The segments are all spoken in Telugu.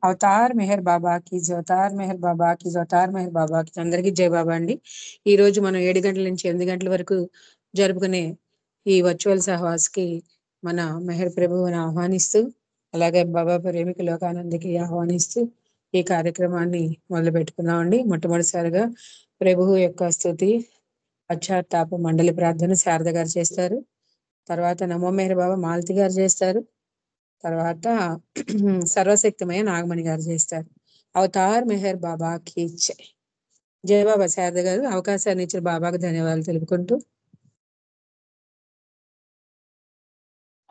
అవతార్ మెహర్ బాబా కి జై, అవతార్ మెహర్ బాబా కి జై, అవతార్ మెహర్ బాబా కి జై. అందరికీ జై బాబా అండి. ఈ రోజు మనం 7 గంటల నుంచి 8 గంటల వరకు జరుపుకునే ఈ వర్చువల్ సహవాస్కి మన మెహర్ ప్రభువుని ఆహ్వానిస్తూ, అలాగే బాబా ప్రేమిక లోకానందకి ఆహ్వానిస్తూ ఈ కార్యక్రమాన్ని మొదలు పెట్టుకున్నామండి. మొట్టమొదటిసారిగా ప్రభువు యొక్క స్తుతి పశ్చాత్తాప మండలి ప్రార్థన శారద గారు చేస్తారు. తర్వాత నమో మెహర్ బాబా మాలతి గారు చేస్తారు. తర్వాత సర్వశక్తిమయ నాగమణి గారు చేస్తారు. అవతార్ మెహర్ బాబా కి జై. జయ బాబా. శారద గారు అవకాశాన్ని ఇచ్చిన బాబాకు ధన్యవాదాలు తెలుపుకుంటూ.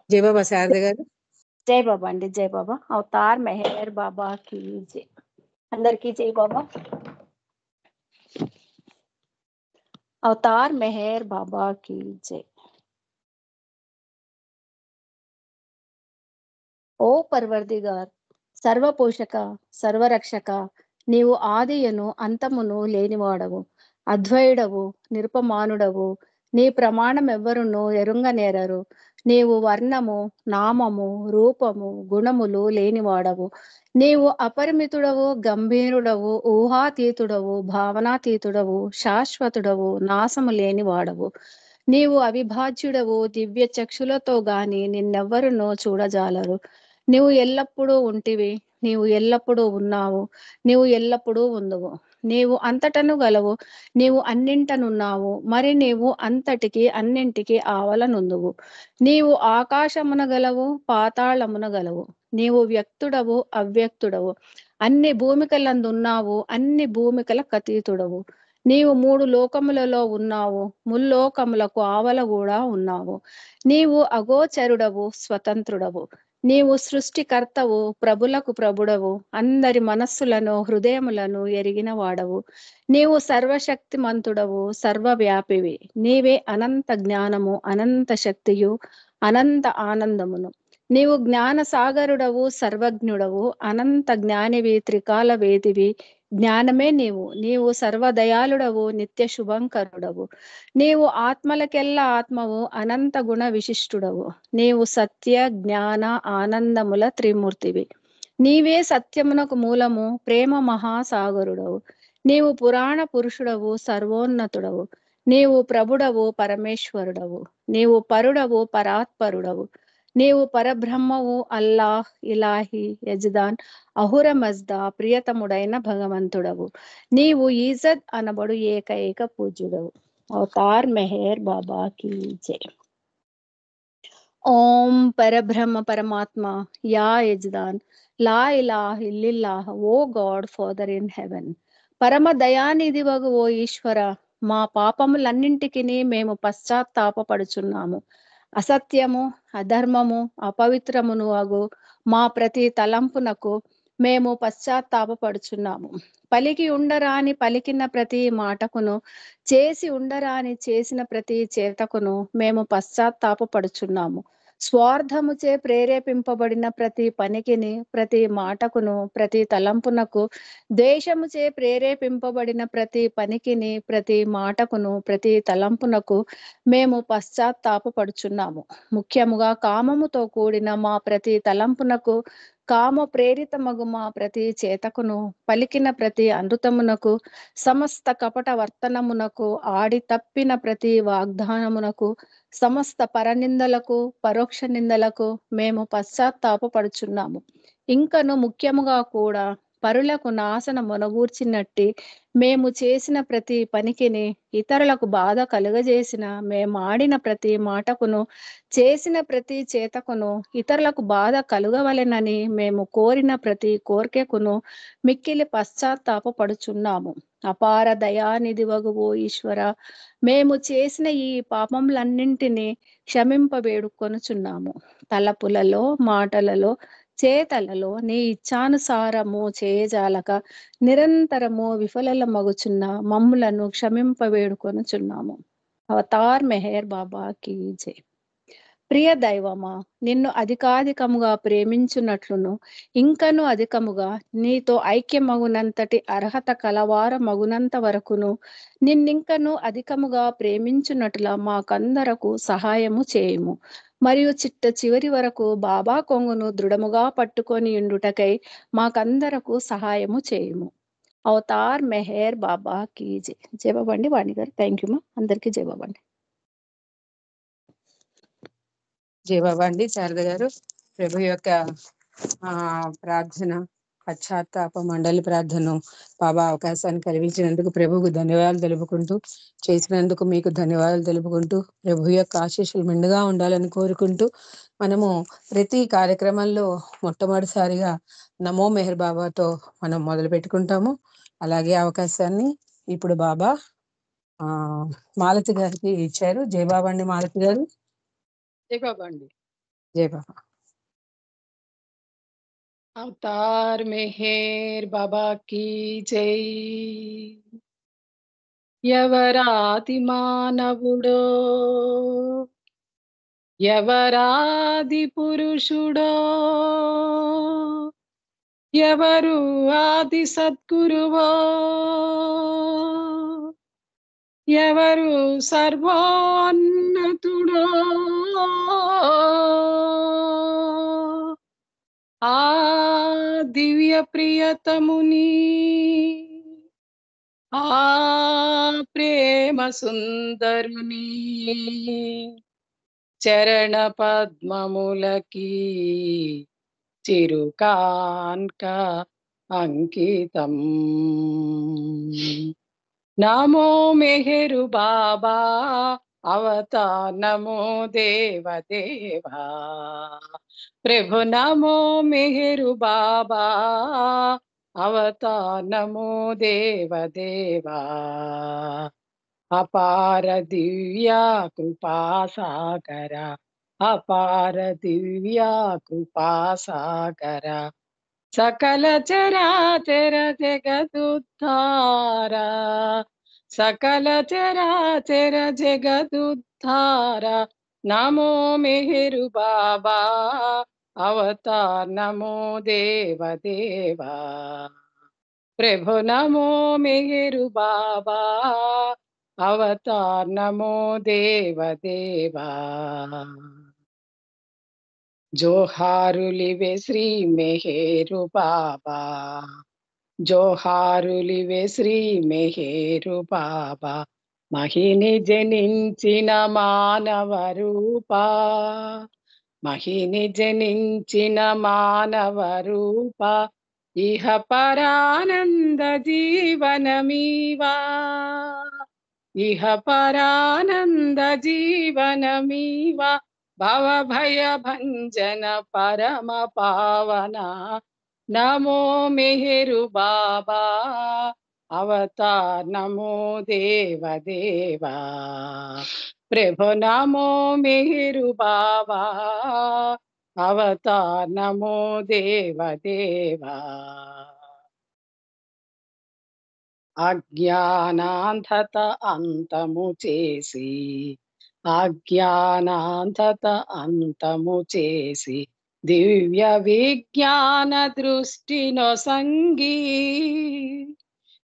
జయ బాబా. శారద గారు. జై బాబా అండి. జై బాబా. అవతార్ మెహర్ బాబా కి జై. అందరికీ జై బాబా. అవతార్ మెహర్ బాబా కి జై. ఓ పర్వర్దిగార్, సర్వపోషక సర్వరక్షక, నీవు ఆదియను అంతమును లేనివాడవు, అద్వయుడవు, నిరుపమానుడవు. నీ ప్రమాణం ఎవ్వరును ఎరుంగనేరరు. నీవు వర్ణము, నామము, రూపము, గుణములు లేనివాడవు. నీవు అపరిమితుడవు, గంభీరుడవు, ఊహాతీతుడవు, భావనాతీతుడవు, శాశ్వతుడవు, నాశము లేనివాడవు. నీవు అవిభాజ్యుడవు, దివ్య చక్షులతో గాని నిన్నెవ్వరునో చూడజాలరు. నీవు ఎల్లప్పుడూ ఉంటివి, నీవు ఎల్లప్పుడూ ఉన్నావు, నీవు ఎల్లప్పుడూ ఉందువు. నీవు అంతటను గలవు, నీవు అన్నింటనున్నావు, మరి నీవు అంతటికి అన్నింటికి ఆవలనుందువు. నీవు ఆకాశమున గలవు, పాతాళమున గలవు. నీవు వ్యక్తుడవు, అవ్యక్తుడవు, అన్ని భూమికలందున్నావు, అన్ని భూమికల కతీతుడవు. నీవు 3 లోకములలో ఉన్నావు, ముల్లోకములకు ఆవల కూడా ఉన్నావు. నీవు అగోచరుడవు, స్వతంత్రుడవు. నీవు సృష్టికర్తవు, ప్రభులకు ప్రభుడవు, అందరి మనస్సులను హృదయములను ఎరిగిన వాడవు. నీవు సర్వశక్తిమంతుడవు, సర్వవ్యాపివి. నీవే అనంత జ్ఞానము, అనంత శక్తియు, అనంత ఆనందమును. నీవు జ్ఞాన సాగరుడవు, సర్వజ్ఞుడవు, అనంత జ్ఞానివి, త్రికాల వేదివి. జ్ఞానమే నీవు. నీవు సర్వదయాళుడవు, నిత్య శుభంకరుడవు. నీవు ఆత్మలకెల్లా ఆత్మవు, అనంత గుణ విశిష్టుడవు. నీవు సత్య జ్ఞాన ఆనందముల త్రిమూర్తివి. నీవే సత్యమునకు మూలము, ప్రేమ మహాసాగరుడవు. నీవు పురాణ పురుషుడవు, సర్వోన్నతుడవు. నీవు ప్రభుడవు, పరమేశ్వరుడవు. నీవు పరుడవు, పరాత్పరుడవు. నీవు పరబ్రహ్మవు, అల్లాహ్, ఇలాహి, యజ్దాన్, అహుర మజ్దా, ప్రియతముడైన భగవంతుడవు. నీవు ఈజద్ అనబడు ఏకైక పూజ్యుడవు. అవతార్ మెహర్ బాబా की जय. ఓం పరబ్రహ్మ పరమాత్మ, యా యజ్దాన్, లా ఇలాహ ఇల్లిల్లాహ, O God Father in heaven. పరమ దయానిధి వగు ఓ ఈశ్వర, మా పాపములన్నింటికి మేము పశ్చాత్తాపపడుచున్నాము. అసత్యము, అధర్మము, అపవిత్రమును అగు మా ప్రతి తలంపునకు మేము పశ్చాత్తాపపడుచున్నాము. పలికి ఉండరాని పలికిన ప్రతి మాటకును, చేసి ఉండరాని చేసిన ప్రతి చేతకును మేము పశ్చాత్తాపపడుచున్నాము. స్వార్థముచే ప్రేరేపింపబడిన ప్రతి పనికిని, ప్రతి మాటకును, ప్రతి తలంపునకు, ద్వేషముచే ప్రేరేపింపబడిన ప్రతి పనికిని, ప్రతి మాటకును, ప్రతి తలంపునకు మేము పశ్చాత్తాపపడుచున్నాము. ముఖ్యముగా కామముతో కూడిన మా ప్రతి తలంపునకు, కామ ప్రేరితమగు మా ప్రతి చేతకును, పలికిన ప్రతి అనృతమునకు, సమస్త కపట వర్తనమునకు, ఆడి తప్పిన ప్రతి వాగ్దానమునకు, సమస్త పరనిందలకు, పరోక్ష నిందలకు మేము పశ్చాత్తాపపడుచున్నాము. ఇంకను ముఖ్యముగా కూడా పరులకు నాశన మొనగూర్చినట్టి మేము చేసిన ప్రతి పనికిని, ఇతరులకు బాధ కలుగజేసిన మేము ఆడిన ప్రతి మాటకును, చేసిన ప్రతి చేతకును, ఇతరులకు బాధ కలుగవలెనని మేము కోరిన ప్రతి కోరికకును మిక్కిలి పశ్చాత్తాపపడుచున్నాము. అపార దయానిధి వగు ఓ ఈశ్వర, మేము చేసిన ఈ పాపములన్నింటినీ క్షమింపబేడుకొనుచున్నాము. తలపులలో, మాటలలో, చేతలలో నీ ఇచ్ఛానుసారము చేయజాలక నిరంతరము విఫలమగుచున్న మమ్ములను క్షమింపబేడుకొనుచున్నాము. అవతార్ మెహర్ బాబా కీ జై. ప్రియ దైవమా, నిన్ను అధికాధికముగా ప్రేమించున్నట్లును, ఇంకను అధికముగా నీతో ఐక్యమగునంతటి అర్హత కలవార మగునంత వరకును నిన్నింకను అధికముగా ప్రేమించున్నట్ల మాకందరకు సహాయము చేయుము. మరియు చిట్ట చివరి వరకు బాబా కొంగును దృఢముగా పట్టుకొని ఉండుటకై మాకందరకు సహాయము చేయుము. అవతార్ మెహర్ బాబా కీ జై. జై బాబా అండి వాణి గారు. థ్యాంక్ యూ మా. అందరికీ జై బాబా అండి. జై బాబా అండి శారద గారు. ప్రభు యొక్క ప్రార్థన పశ్చాత్తాప మండలి ప్రార్థన బాబా అవకాశాన్ని కలిగించినందుకు ప్రభువుకు ధన్యవాదాలు తెలుపుకుంటూ, చేసినందుకు మీకు ధన్యవాదాలు తెలుపుకుంటూ, ప్రభు యొక్క ఆశీస్సులు మెండుగా ఉండాలని కోరుకుంటూ, మనము ప్రతి కార్యక్రమంలో మొట్టమొదటిసారిగా నమో మెహర్ బాబాతో మనం మొదలు పెట్టుకుంటాము. అలాగే అవకాశాన్ని ఇప్పుడు బాబా మాలతి గారికి ఇచ్చారు. జై బాబా అండి మాలతి గారు. జై బాబా అండి. జై బాబా. అవతార్ మెహర్ బాబా కీ జై. ఎవరాది మానవుడో, ఎవరాది పురుషుడో, ఎవరు ఆది సద్గురువో, ఎవరు సర్వోన్నతుడో, ఆ దివ్య ప్రియతముని, ఆ ప్రేమ సుందరుని చరణ పద్మములకి చిరుకాన్క అంకితం. నమో మెహరు బాబా అవతార్ నమో దేవదేవా. ప్రభు నమో మెహరు బాబా అవతార్ నమో దేవదేవా. అపార దివ్య కృపా సాగర, అపార దివ్య కృపా సాగర, సకల చరాచర జగదుద్ధార, సకల చరాచర జగదుద్ధార. నమో మెహరు బాబా అవతార్ నమో దేవదేవా. ప్రభు నమో మెహరు బాబా అవతార్ నమో దేవదేవా. జోహారులివే శ్రీ మెహరు బాబా, జోహారులివే శ్రీ మెహరు బాబా. మహిని జనించిన మానవ రూపా, మహిని జనించిన మానవ రూపా. ఇహ పరానంద జీవనమీవా, ఇహ పరానంద జీవనమీవా. భవ భయ భంజన పరమ పావన. నమో మెహరు బాబా అవతార్ నమో దేవదేవా. ప్రభు నమో మెహరు బాబా అవతార్ నమో దేవదేవా. అజ్ఞానాంధత అంతము చేసి, అజ్ఞానాంధత అంతము చేసి, దివ్య విజ్ఞాన దృష్టినో సంగీ,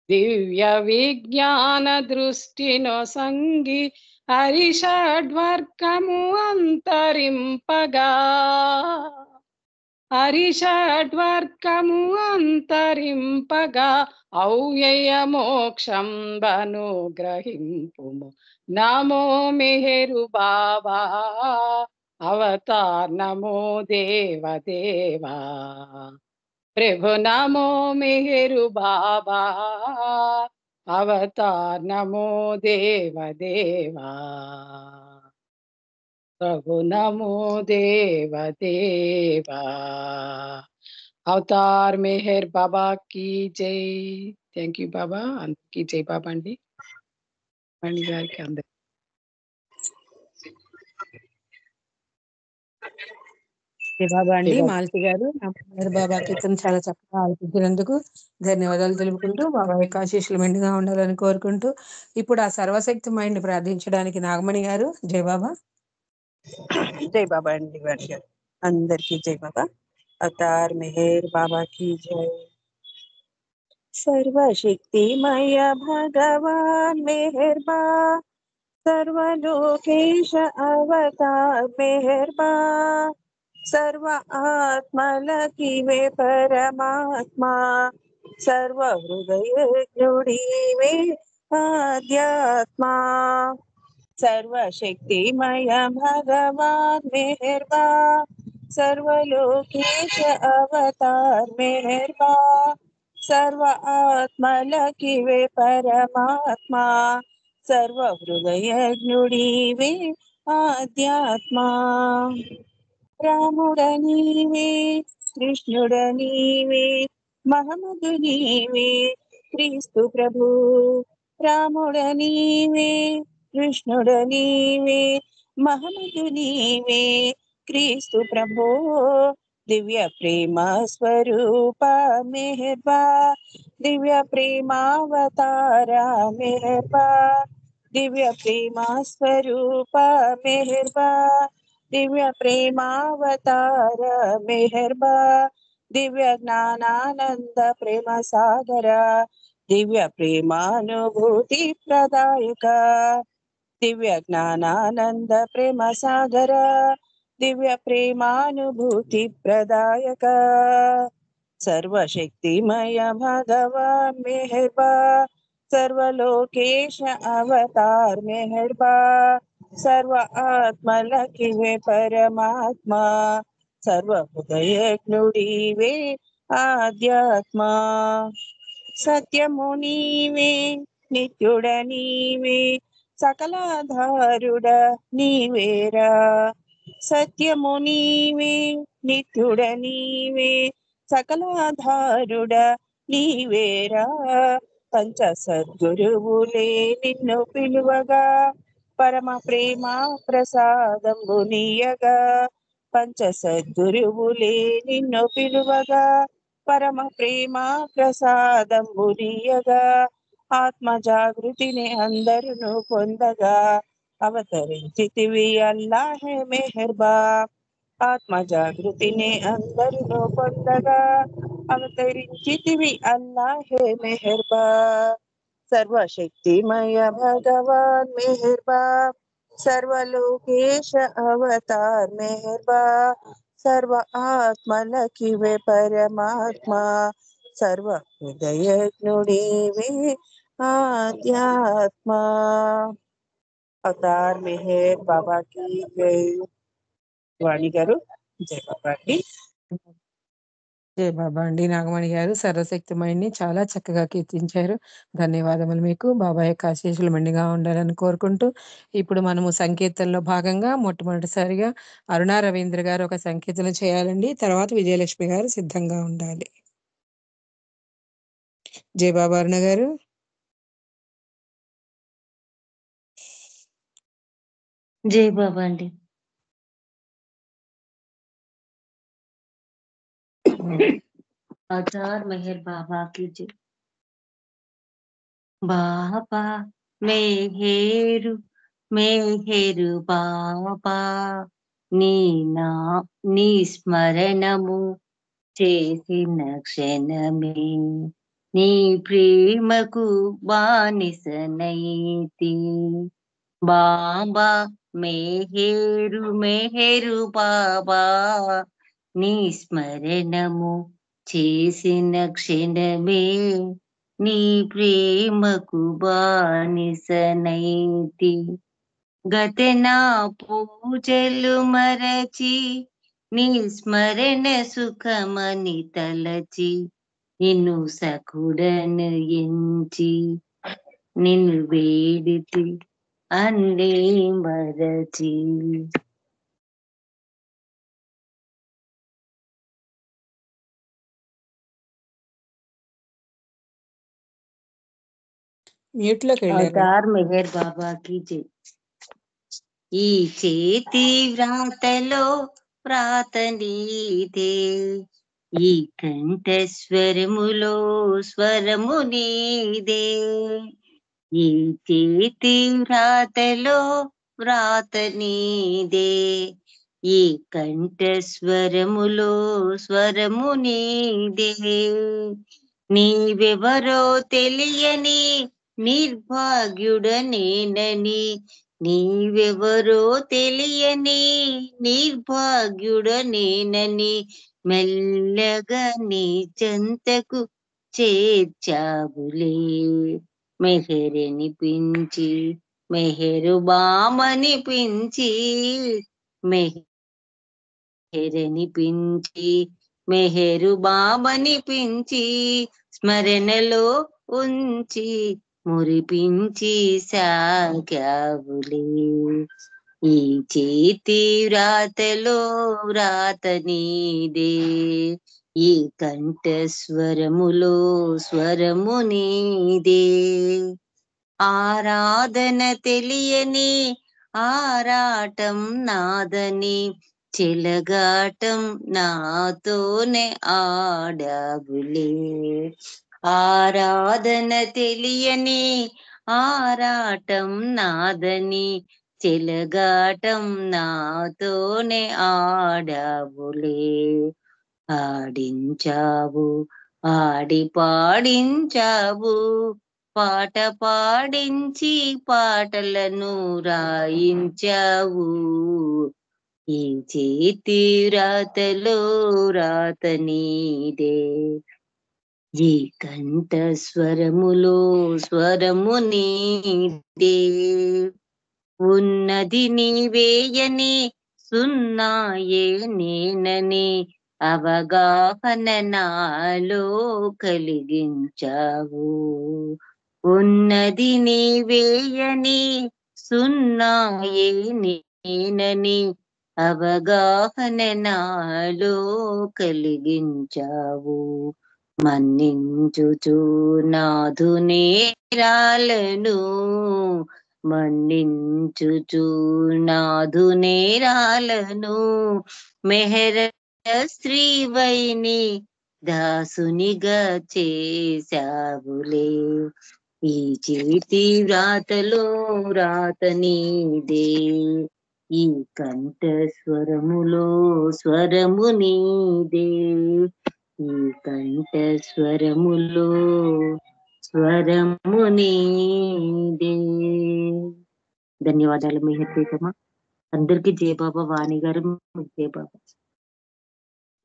దివ్య విజ్ఞాన దృష్టినో సంగి. హరిషడ్వర్గము అంతరింపగా, హరిషడ్వర్గము అంతరింపగా. ఔయయ మోక్షం అనుగ్రహింపుము. నమో మెహరు బాబా అవతార్ నమో దేవదేవా. ప్రభు నమో మెహరు బాబా అవతార్ నమో దేవదేవా. ప్రభు నమో దేవదేవా. అవతార్ మెహర్ బాబా కీ జై. థ్యాంక్ యూ బాబా. అందరికీ జై బాబా అండి. మణి గారికి అందరికి జై బాబా అండి మాలతి గారు. మెహర్ బాబా కీర్తన చాలా చక్కగా ఆలపించినందుకు ధన్యవాదాలు తెలుపుకుంటూ, బాబా యొక్క ఆశీస్సులు మెండుగా ఉండాలని కోరుకుంటూ, ఇప్పుడు ఆ సర్వశక్తి మైండ్ ప్రార్థించడానికి నాగమణి గారు. జై బాబా. జై బాబా అండి వాణి గారు. అందరికీ జై బాబా. అవతార్ మెహర్ బాబా కీ జై. సర్వశక్తిమయ భగవాన్ మెహర్ सर्वलोकेश अवतार मेहरबान, सर्व आत्मलकी वे परमात्मा, सर्व हृदय नुडिवे आध्यात्मा, सर्वशक्तिमय भगवान मेहरबान, सर्वलोकेश अवतार मेहरबान, सर्व आत्मलकी वे परमात्मा, सर्व हृदय नुडिवे आध्यात्मा, రాముడ నీవే కృష్ణుడ నీవే మహమ్మదు నీవే క్రీస్తు ప్రభు, రాముడ నీవే కృష్ణుడ నీవే మహమ్మదు నీవే క్రీస్తు ప్రభు, దివ్య ప్రేమ స్వరూప మెహర్బా, దివ్య ప్రేమావతార మెహర్బా, దివ్య ప్రేమ స్వరూప మెహర్బా, दिव्य प्रेमावतार मेहरबा, दिव्य ज्ञानानंद प्रेम सागर, दिव्य प्रेमानुभूति प्रदायक, दिव्य ज्ञानानंद प्रेम सागर, दिव्य प्रेमानुभूति प्रदायक, सर्वशक्तिमय भगवान मेहरबा, सर्वलोकेश अवतार मेहरबा, सर्व आत्मलकी वे परमात्मा, सर्व हृदय नुडिवे आध्यात्मा, सत्यमु नीवे नित्युड नीवे सकलाधारुड नीवेरा, सत्यमु नीवे नित्युड नीवे सकलाधारुड नीवेरा, पंच सद्गुरुవులే నిన్ను పిలువగా పరమ ప్రేమ ప్రసాదంబు నీయగా, పంచ సద్గురువులే నిన్ను పిలువగా పరమ ప్రేమ ప్రసాదంబు నీయగా, ఆత్మ జాగృతిని అందరును పొందగా అవతరించితివి అల్లాహే మెహర్బా, ఆత్మ జాగృతిని అందరును పొందగా అవతరించితివి అల్లాహే మెహర్బా, सर्वशक्तिमय भगवान मेहरबा, सर्वलोकेश अवतार मेहरबा, सर्व आत्मलकी वे परमात्मा, सर्व हृदय नुडिवे आध्यात्मा। अवतार मेहर बाबा की जय। वाणी गारू जय बाबा की। జయ బాబా అండి. నాగమణి గారు సర్వశక్తిమయుని చాలా చక్కగా కీర్తించారు. ధన్యవాదములు మీకు. బాబా యొక్క ఆశీస్సులు మెండుగా ఉండాలని కోరుకుంటూ ఇప్పుడు మనము సంకీర్తనలో భాగంగా మొట్టమొదటిసారిగా అరుణా రవీంద్ర గారు ఒక సంకీర్తన చేయాలండి. తర్వాత విజయలక్ష్మి గారు సిద్ధంగా ఉండాలి. జయ బాబా అరుణ గారు. జై బాబా అండి. అవతార్ మెహర్ బాబా की जय। బాబా మెహేరు మెహేరు బాబా, నీ స్మరణము చేసిన క్షణమే నీ ప్రేమకు బానిసనైతి, బాబా మెహేరు మెహేరు బాబా, నీ స్మరణము చేసిన క్షణమే నీ ప్రేమకు బానిసనైతి, గతనా పూజలు మరచి నీ స్మరణ సుఖమని తలచి, నిన్ను సఖుడను ఎంచి నిన్ను వేడితి అన్నీ మరచి, మ్యూట్ లోకి వెళ్ళారు. అవతార్ మెహర్ బాబా की जय। ఈ చేతి వ్రాతలో వ్రాత నీదే, ఈ కంఠ స్వరములో స్వరము నీదే, ఈ చేతి వ్రాతలో వ్రాత నీదే, ఈ కంఠ స్వరములో స్వరము నీదే, నీవెవరో తెలియని నిర్భాగ్యుడనేనని నీవెవరో తెలియని నిర్భాగ్యుడనేనని మెల్లగా నీ చెంతకు చేర్చావులే. మెహరనిపించి మెహరుబామనిపించి మెహరనిపించి మెహరుబామనిపించి స్మరణలో ఉంచి మురిపించి సాగావులే. ఈ చేతి వ్రాతలో వ్రాత నీదే, ఈ కంఠ స్వరములో స్వరము నీదే. ఆరాధన తెలియని ఆరాటం నాదని చెలగాటం నాతోనే ఆడావులే. ఆరాధన తెలియని ఆరాటం నాదని చెలగాటం నాతోనే ఆడావులే. ఆడించావు ఆడి పాడించావు, పాట పాడించి పాటలను రాయించావు. ఈ చేతి వ్రాతలో వ్రాత నీదే, ఈ కంఠ స్వరములో స్వరము నీదే. ఉన్నది నీవేయని సున్నాయే నేనని అవగాహన నాలో కలిగించావు. ఉన్నది నీవేయని సున్నాయే నేనని అవగాహన నాలో కలిగించావు. మన్నించుచు నాధు నేరాలను మన్నించుచు నాధు నేరాలను మెహర శ్రీవైని దాసునిగా చేశావులే. ఈ చేతి వ్రాతలో వ్రాత నీదే, ఈ కంఠ స్వరములో స్వరము నీదే, ఈ కంఠ స్వరములో స్వరము నీదే. ధన్యవాదాలు మెహర్ ప్రీతమ్మ. అందరికీ జయబాబా. వాణి గారు జయబాబా.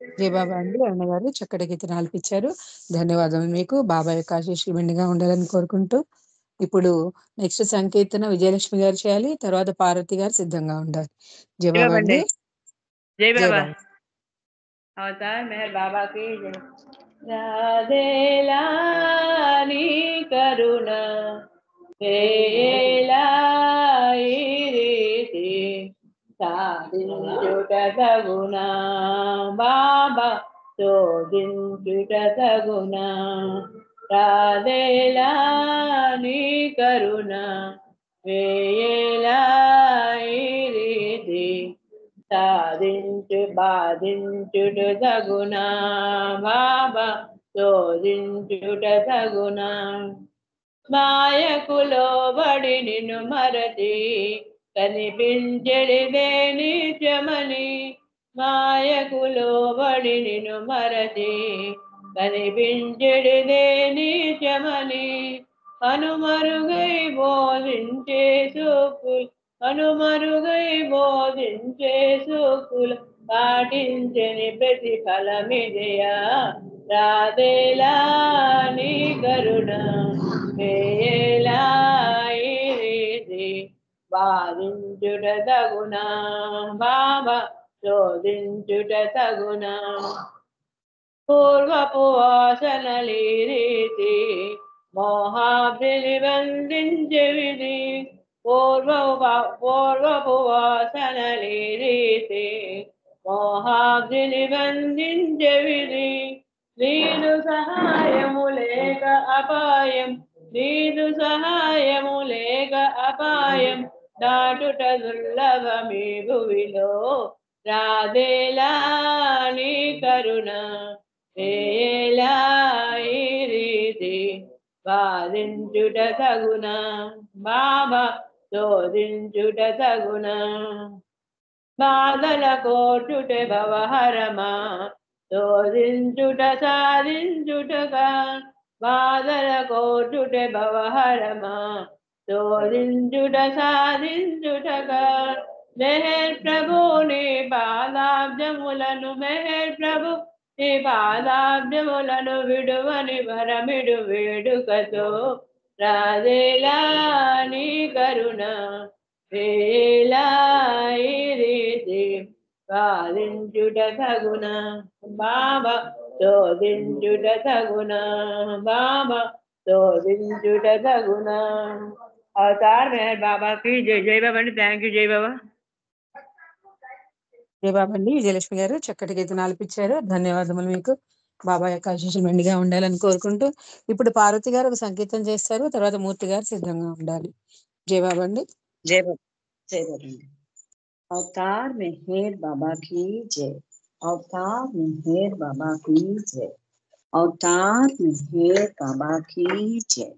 జయబాబా అండి. అన్నగారు చక్కటి గీతను ఆలపించారు. ధన్యవాదాలు మీకు. బాబా యొక్క ఆశీస్సులు మెండుగా ఉండాలని కోరుకుంటూ ఇప్పుడు నెక్స్ట్ సంకీర్తన విజయలక్ష్మి గారు చేయాలి. తర్వాత పార్వతి గారు సిద్ధంగా ఉండాలి. జయబాబా అండి. జై బాబా. జయబాబా. అవతార్ మెహర్ బాబా की जय. రాధే లాని కరుణ వేలాయిరితి సాధించుట తగునా బాబా శోధించుట తగునా. రాధే లాని కరుణ వేలాయిరితి సాధించు బాధించుట తగునా బాబా శోధించుట తగునా. మాయకులో బడి నిన్ను మరచి కనిపించెడిదే నిత్యమని. మాయకులో బడి నిన్ను మరచి కనిపించెడిదే నిత్యమని. అనుమరుగై బోధించే సూకులు అనుమరుగై బోధించే సూకులు పాటించని ప్రతిఫలమిదయా. రాధేలాని కరుణ వేలాయిరిది బాధించుట తగునా బాబా శోధించుట తగునా. పూర్వపు వాసనలి రీతి మోహాబ్దిని బంధించే విధి. పూర్వపు వాసనలి రీతి మోహాబ్దిని బంధించే విధి. నీదు సహాయము లేక అపాయం నీదు సహాయము లేక అపాయం దాటుట దుర్లభమీ భువిలో. రాధేలాని కరుణ వేలాయిరిది బాధించుట తగునా బాబా శోధించుట తగునా. బాధల కోటుట భవహరమా శోధించుట సాధించుటగా. బాధల కోటుట భవహరమా శోధించుట సాధించుటగా మెహర్ ప్రభు నీ పాదాబ్జములను మెహర్ ప్రభు నీ పాదాబ్జములను విడువని వరమిడు వేడుకతో రాజేలా నీ కరుణ వేలా ఈ రీతి సాధించుట తగున బాబా శోధించుట తగున బాబా శోధించుట తగున అవతార్ మెహర్ బాబాకి జై జై బాబా అండి. థ్యాంక్ యూ జై బాబా. జై బాబా అండి. విజయలక్ష్మి గారు చక్కటి గీతం ఆలపించారు. ధన్యవాదములు మీకు. బాబా యొక్క ఆశీస్సులు మెండుగా ఉండాలని కోరుకుంటూ ఇప్పుడు పార్వతి గారు ఒక సంకీర్తన చేస్తారు. తర్వాత మూర్తి గారు సిద్ధంగా ఉండాలి. జై బాబా అండి. जय बाबा जय बाबा। अवतार मेहर बाबा की जय। अवतार मेहर बाबा की जय। अवतार मेहर बाबा की जय।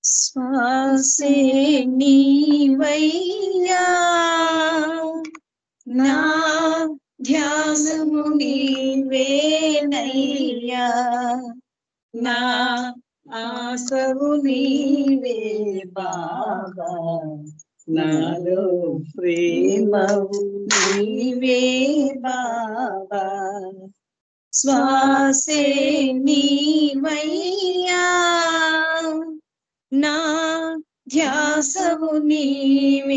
श्वासे नीवैया ना ध्यानము నీవేనయ్యా నా ఆశవు నీవే బాబా నాలో ప్రేమవు నీవే బాబా శ్వాసే నీవయ్యా నా ధ్యాసవు నీవేనయ్యా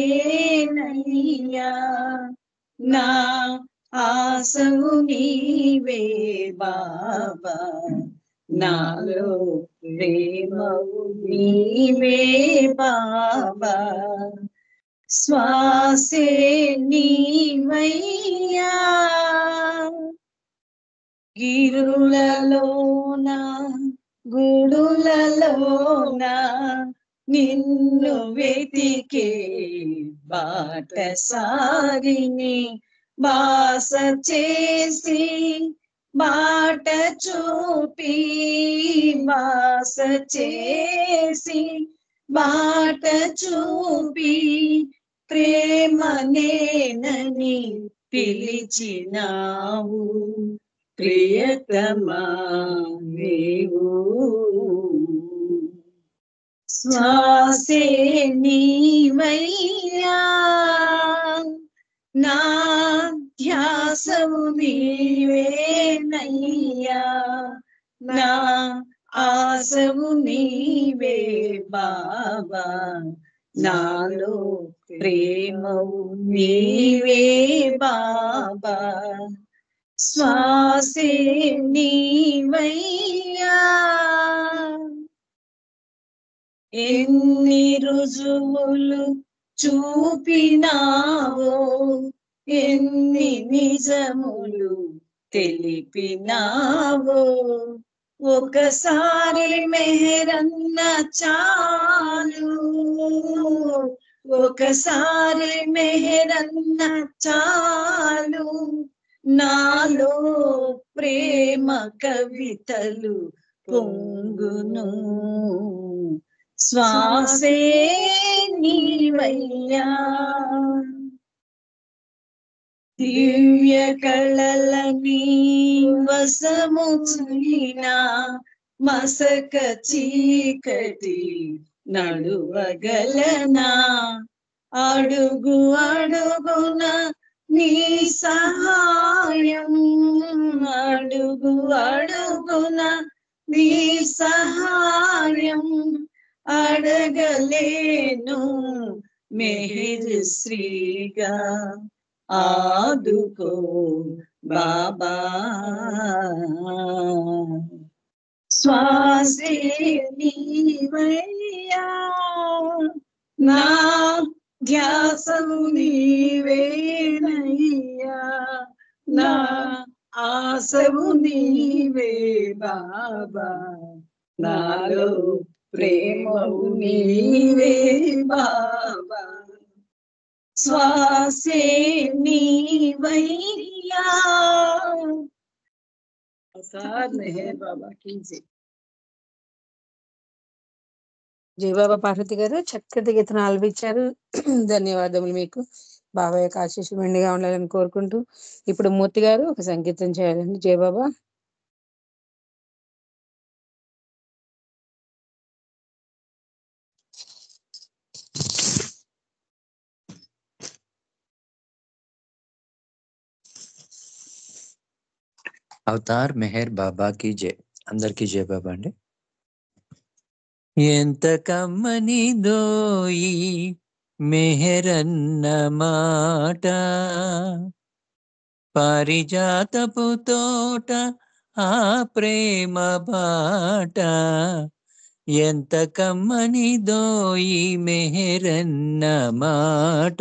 నా ఆశవు నీవే బాబా నాలో ప్రేమవు నీవే బాబా శ్వాసే నీవయ్యా గిరులలోన గుడులలోన నిన్ను వెతికే బాటసారిని బాస చేసి బాట చూపి బాస చేసి బాట చూపి ప్రేమనేనని పిలిచినావు ప్రియతమా నీవు శ్వాసే నీవయ్యా నా ధ్యాసవు నీవేనయ్యా నా ఆశవు నీవే బాబా నాలో ప్రేమవు నీవే బాబా శ్వాసే నీవయ్యా ఎన్ని రుజువులు చూపినావో ఎన్ని నిజములు తెలిపినావో ఒకసారి మెహరన్న చాలు ఒకసారి మెహరన్న చాలు నాలో ప్రేమ కవితలు పొంగును శ్వాసే నీవయ్యా దివ్య కళలని వసము చిన్నా మసక చీకటి నడువగలనా అడుగు అడుగున నీ సహాయం అడుగు అడుగున నీ సహాయం అడగలేను మెహర్ శ్రీగా ఆదుకో బాబా శ్వాసే నీవయ్యా నా ధ్యాసము నీవేనయ్యా నా ఆశవు నీవే బాబా నాలో ప్రేమవు నీవే బాబా శ్వాసే నీవయ్యా అవతార్ మెహర్ బాబా की जय। జై బాబా. పార్వతి గారు చక్కటి గీతం ఆలపించారు. ధన్యవాదములు మీకు. బాబా యొక్క ఆశీస్సులు మెండుగా ఉండాలని కోరుకుంటూ ఇప్పుడు మూర్తి గారు ఒక సంకీర్తన చేయాలండి. జై బాబా. అవతార్ మెహర్ బాబాకి జై. అందరికీ జై బాబా అండి. ఎంత కమ్మనిదోయి మెహరన్న మాట, పారిజాతపు తోట ఆ ప్రేమ బాట. ఎంత కమ్మనిదోయి మెహరన్న మాట,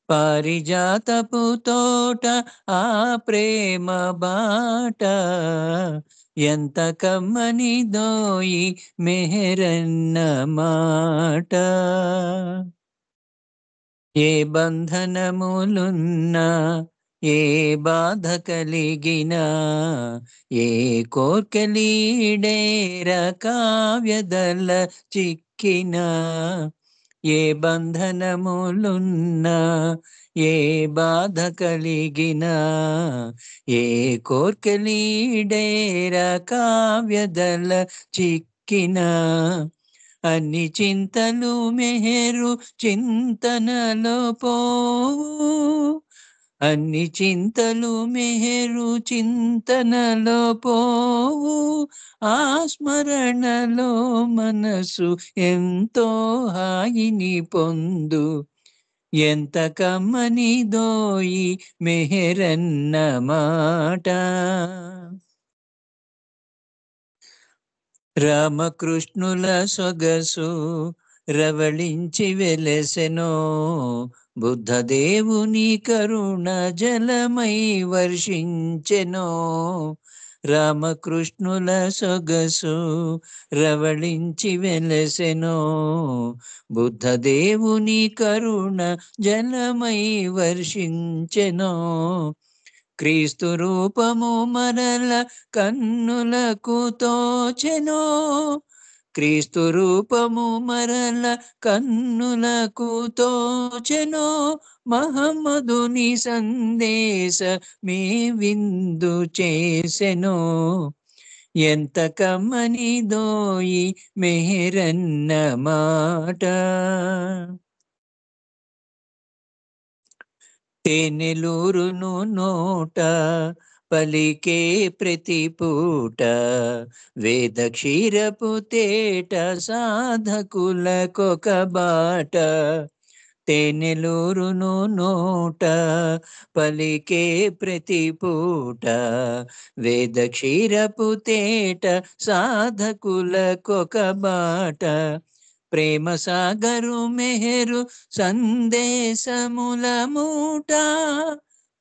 పారిజాతపు తోట ఆ ప్రేమ బాట. ఎంత కమ్మనిదోయి మెహరన్న మాట. ఏ బంధనములున్నా ఏ బాధ కలిగినా, ఏ కోర్కెలీడేర కావ్యదల చిక్కినా, ఏ బంధనములున్నా ఏ బాధ కలిగినా, ఏ కోర్కెలీడేర కావ్యదల చిక్కినా, అన్ని చింతలు మెహరు చింతనలో పోవు, అన్ని చింతలు మెహరు చింతనలో పోవు, ఆ స్మరణలో మనసు ఎంతో హాయిని పొందు. ఎంత కమ్మనిదోయి మెహరన్న మాట. రామకృష్ణుల సొగసు రవళించి వెలసెనో, బుద్ధదేవుని కరుణ జలమై వర్షించెనో. రామకృష్ణుల సొగసు రవళించి వెలసెనో, బుద్ధదేవుని కరుణ జలమై వర్షించెనో. క్రీస్తు రూపము మరల కన్నులకు తోచెనో, క్రీస్తు రూపము మరల కన్నులకు తోచెనో. మహమ్మదుని సందేశ మే విందు చేసెనో. ఎంత కమ్మనిదోయి మెహరన్న మాట. తేనెలూరును నోట పలికే ప్రతి పూట, వేద క్షీరపు తేట సాధకులకొక బాట. తేనెలూరును నోట పలికే ప్రతి పూట, వేద క్షీరపు తేట సాధకులకొక బాట. ప్రేమ సాగరు మెహరు సందేశముల మూట,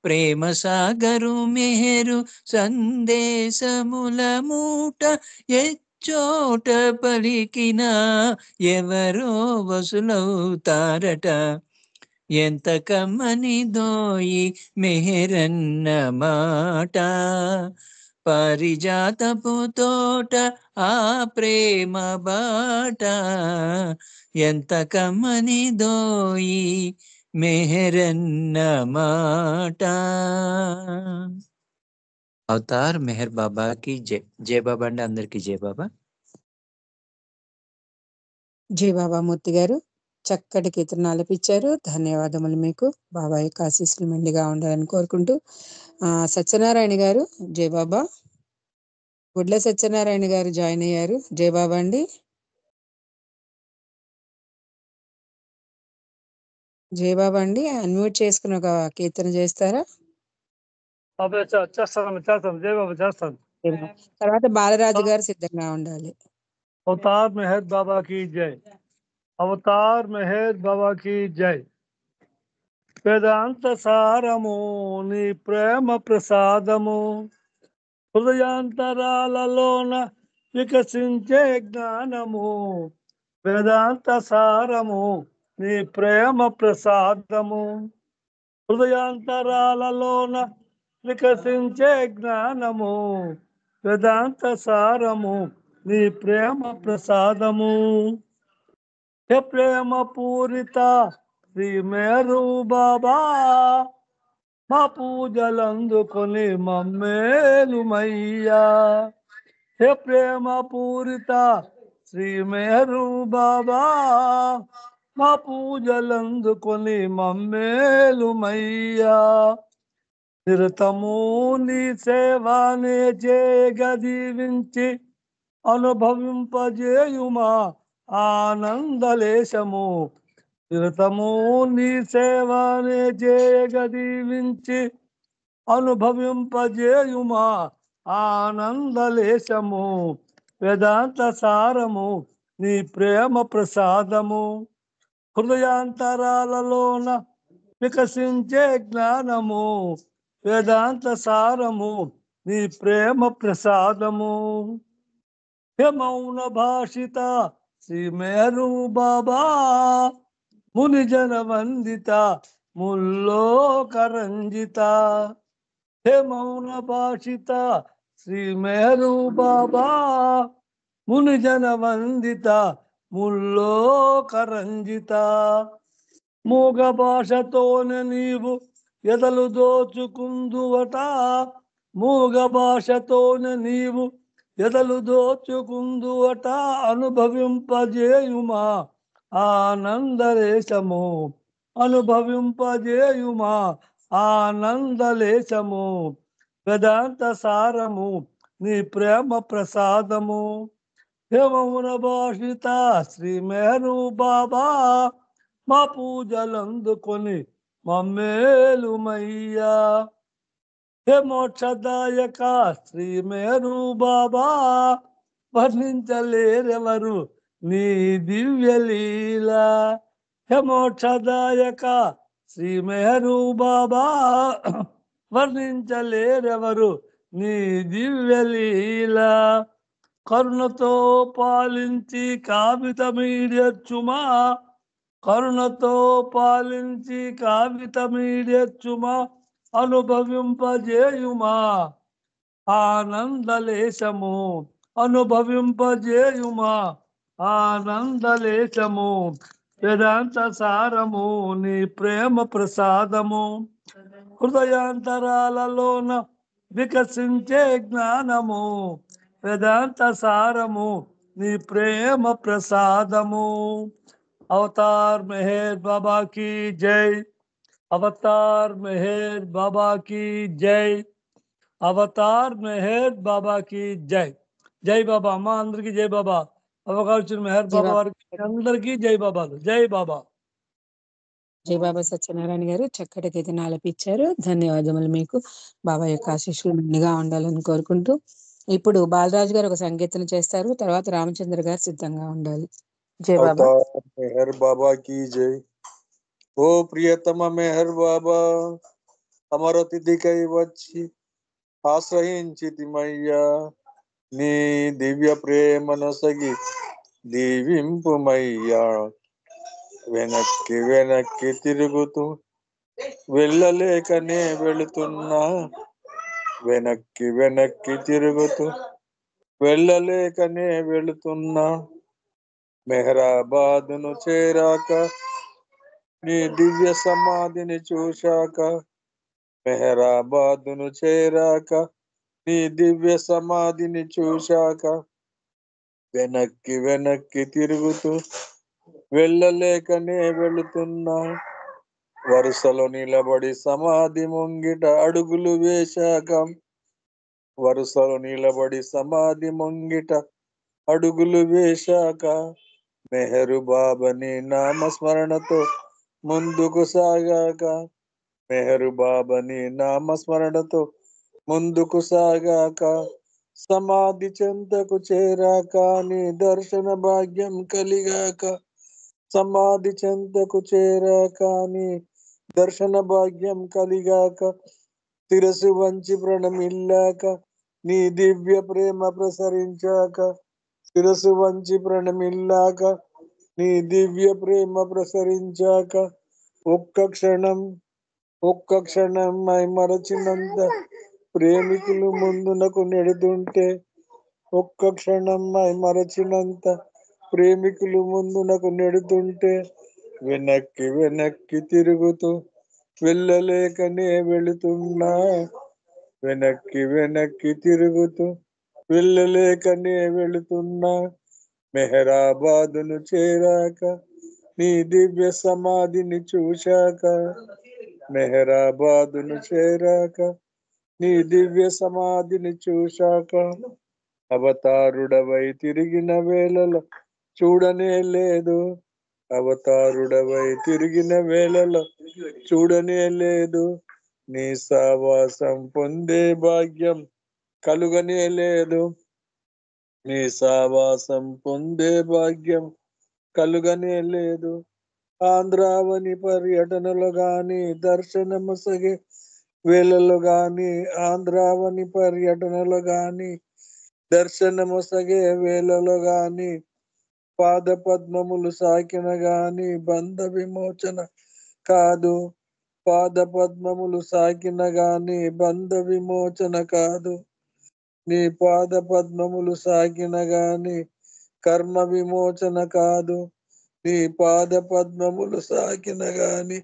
ప్రేమ సాగరు మెహరు సందేశముల మూట. ఎచ్చోట పలికిన ఎవరో వసులవుతారట. ఎంత కమ్మనిదోయి మెహరన్న మాట, పారిజాతపు తోట ఆ ప్రేమ బాట. ఎంత కమ్మనిదోయి మెహరన్న మాట. అవతార్ మెహర్ బాబాకి జై. జై బాబా అండి. అందరికీ జై బాబా. జై బాబా మూర్తి గారు చక్కటి కీర్తన ఆలపించారు. ధన్యవాదములు మీకు. బాబా యొక్క ఆశీస్సులు మెండుగా ఉండాలని కోరుకుంటూ సత్యనారాయణ గారు జై బాబా. గుడ్ల సత్యనారాయణ గారు జాయిన్ అయ్యారు. జై బాబా అండి. జై బాబా అండి. అన్మ్యూట్ చేసుకుని ఒక కీర్తన చేస్తారా? చేస్తాను. జై బాబా చేస్తాను. తర్వాత బాలరాజు గారు సిద్ధంగా ఉండాలి. అవతార్ మెహర్ బాబా की जय. అవతార్ మెహర్ బాబా की जय. వేదాంత సారము నీ ప్రేమ ప్రసాదము, హృదయాంతరాలలోన వికసించే జ్ఞానము. వేదాంత సారము నీ ప్రేమ ప్రసాదము, హృదయాంతరాలలోన వికసించే జ్ఞానము. వేదాంత సారము నీ ప్రేమ ప్రసాదము. హే ప్రేమ పూరిత శ్రీ మేరు బాబా, మా పూజలందుకొని మమ్మేలుమయ్యా. హే ప్రేమ పూరిత శ్రీ మేరు బాబా, మా పూజలందుకొని మమ్మేలుమయ్యా. నిరతము నీ సేవానే చేయగదీవించి అనుభవింపజేయుమా ఆనందలేశము. నిరతము నీ సేవానే చేయగదీవించి అనుభవింపజేయుమా ఆనందలేశము. వేదాంత సారము నీ ప్రేమ ప్రసాదము, హృదయాంతరాలలోన వికసించే జ్ఞానము. వేదాంత సారము నీ ప్రేమ ప్రసాదము. హే మౌన భాషిత శ్రీ మేరు బాబా, మునిజన వందిత ముల్లోకరంజిత. హే మౌన భాషిత శ్రీ మేరు బాబా, మునిజన వందిత ముల్లోకరంజిత. మూగ భాషతోనే నీవు ఎదలు దోచుకుందువట, మూగ భాషతోనే నీవు ఎదలు దోచుకుందువట. అనుభవింపజేయుమా ఆనందలేశము, అనుభవింపజేయుమా ఆనందలేశము. వేదాంత సారము నీ ప్రేమ ప్రసాదము. హేమమున భాషిత శ్రీ మేరు బాబా, మా పూజలందుకొని మమ్మేలుమయ్యా. హే మోక్షదాయక శ్రీ మేరు బాబా, వర్ణించలేరెవరు నీ దివ్యలీల. హే మోక్షదాయక శ్రీ మేరు బాబా, వర్ణించలేరెవరు నీ దివ్యలీల. కరుణతో పాలించి కావితమీడ్చుమా, కరుణతో పాలించి కావితమీడ్చుమా. అనుభవింపజేయుమా ఆనందలేశము, అనుభవింపజేయుమా ఆనందలేశము. వేదాంత సారము నీ ప్రేమ ప్రసాదము, హృదయాంతరాలలోన వికసించే జ్ఞానము. వేదాంత సారము నీ ప్రేమ ప్రసాదము. అవతార్ మెహర్ బాబా की जय, అవతార్ మెహర్ బాబా की जय, అవతార్ మెహర్ బాబా की जय. జై బాబా. అమ్మ అందరికి జై బాబా. అవకాశం మెహర్ బాబా వారికి అందరికీ జై బాబా. జై బాబా. జై బాబా. సత్యనారాయణ గారు చక్కటి గీతను ఆలపించారు. ధన్యవాదములు మీకు. బాబా యొక్క ఆశీస్సులు మెండుగా ఉండాలని కోరుకుంటూ ఇప్పుడు బాలరాజు గారు ఒక సంకీర్తన చేస్తారు. తర్వాత రామచంద్ర గారు సిద్ధంగా ఉండాలి. జై బాబా. అవతార్ మెహర్ బాబా की जय. ఓ ప్రియతమ మెహర్ బాబా, అమర తిథికై వచ్చి ఆశ్రయించితిమయ్యా. నీ దివ్య ప్రేమనొసగి దీవింపుమయ్యా. వెనక్కి వెనక్కి తిరుగుతూ వెళ్ళలేకనే వెళుతున్నా, వెనక్కి వెనక్కి తిరుగుతూ వెళ్ళలేకనే వెళుతున్నా. మెహరాబాదును చేరాక నీ దివ్య సమాధిని చూశాక, మెహరాబాదును చేరాక నీ దివ్య సమాధిని చూశాక. వెనక్కి వెనక్కి తిరుగుతూ వెళ్ళలేకనే వెళుతున్నా. వరుసలో నిలబడి సమాధి ముంగిట అడుగులు వేశాక, వరుసలో నిలబడి సమాధి ముంగిట అడుగులు వేశాక. మెహరు బాబాని నామస్మరణతో ముందుకు సాగాక, మెహరు బాబాని నామస్మరణతో ముందుకు సాగాక. సమాధి చెంతకు చేరాక నీ దర్శన భాగ్యం కలిగాక, సమాధి చెంతకు చేరాక నీ దర్శన భాగ్యం కలిగాక. శిరసు వంచి ప్రణమిల్లాక నీ దివ్య ప్రేమ ప్రసరించాక, శిరసు వంచి ప్రణమిల్లాక నీ దివ్య ప్రేమ ప్రసరించాక. ఒక్క క్షణం మై మరచినంత ప్రేమికులు ముందునకు నెడుతుంటే, ఒక్క క్షణం మై మరచినంత ప్రేమికులు ముందునకు నెడుతుంటే. వెనక్కి వెనక్కి తిరుగుతూ వెళ్ళలేకనే వెళుతున్నా, వెనక్కి వెనక్కి తిరుగుతూ వెళ్ళలేకనే వెళుతున్నా. మెహరాబాదును చేరాక నీ దివ్య సమాధిని చూశాక, మెహరాబాదును చేరాక నీ దివ్య సమాధిని చూశాక అవతారుడవై తిరిగిన వేళలో చూడనే లేదు. అవతారుడవై తిరిగిన వేళలో చూడనే లేదు. నీ సావాసం పొందే భాగ్యం కలుగనే లేదు. నీ సావాసం పొందే భాగ్యం కలుగనే లేదు. ఆంధ్రావని పర్యటనలో గాని దర్శనమొసగే వేళలో గాని ఆంధ్రావని పర్యటనలో గాని దర్శనమొసగే వేళలో గాని పాద పద్మములు సాకిన గాని బంధ విమోచన కాదు. పాద పద్మములు సాకిన గాని బంధ విమోచన కాదు. నీ పాద పద్మములు సాకిన గాని కర్మ విమోచన కాదు. నీ పాద పద్మములు సాకిన గాని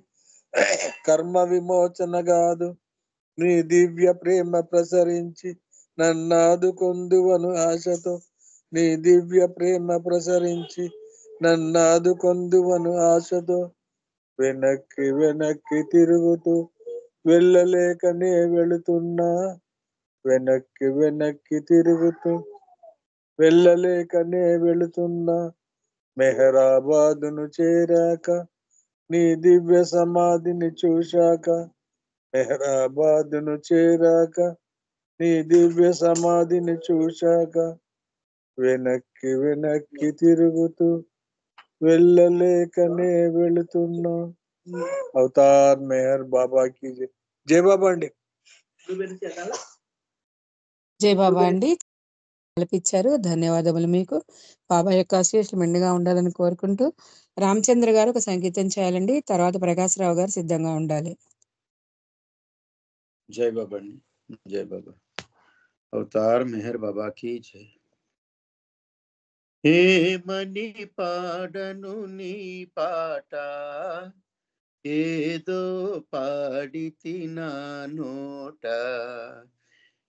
కర్మ విమోచన కాదు. నీ దివ్య ప్రేమ ప్రసరించి నన్నాదుకొందువను ఆశతో. నీ దివ్య ప్రేమ ప్రసరించి నన్నాదుకొందువను ఆశతో వెనక్కి వెనక్కి తిరుగుతూ వెళ్ళలేకనే వెళుతున్నా. వెనక్కి వెనక్కి తిరుగుతూ వెళ్ళలేకనే వెళుతున్నా. మెహరాబాదును చేరాక నీ దివ్య సమాధిని చూశాక మెహరాబాదును చేరాక నీ దివ్య సమాధిని చూశాక వెనక్కి వెనక్కి తిరుగుతూ వెళ్ళలేకనే వెళుతున్నా. అవతార్ మెహర్ బాబాకి జై బాబా అండి. జై బాబా అండి. కల్పించారు. ధన్యవాదములు మీకు. బాబా యొక్క ఆశీస్సులు మెండుగా ఉండాలని కోరుకుంటూ రామచంద్ర గారు ఒక సంగీతం చేయాలండి. తర్వాత ప్రకాశరావు గారు సిద్ధంగా ఉండాలి. జై బాబా అండి. జై బాబా. అవతార్ మెహర్ బాబా की जय. ఏమని పాడను నీ పాట ఏదో పాడితి నా నోట.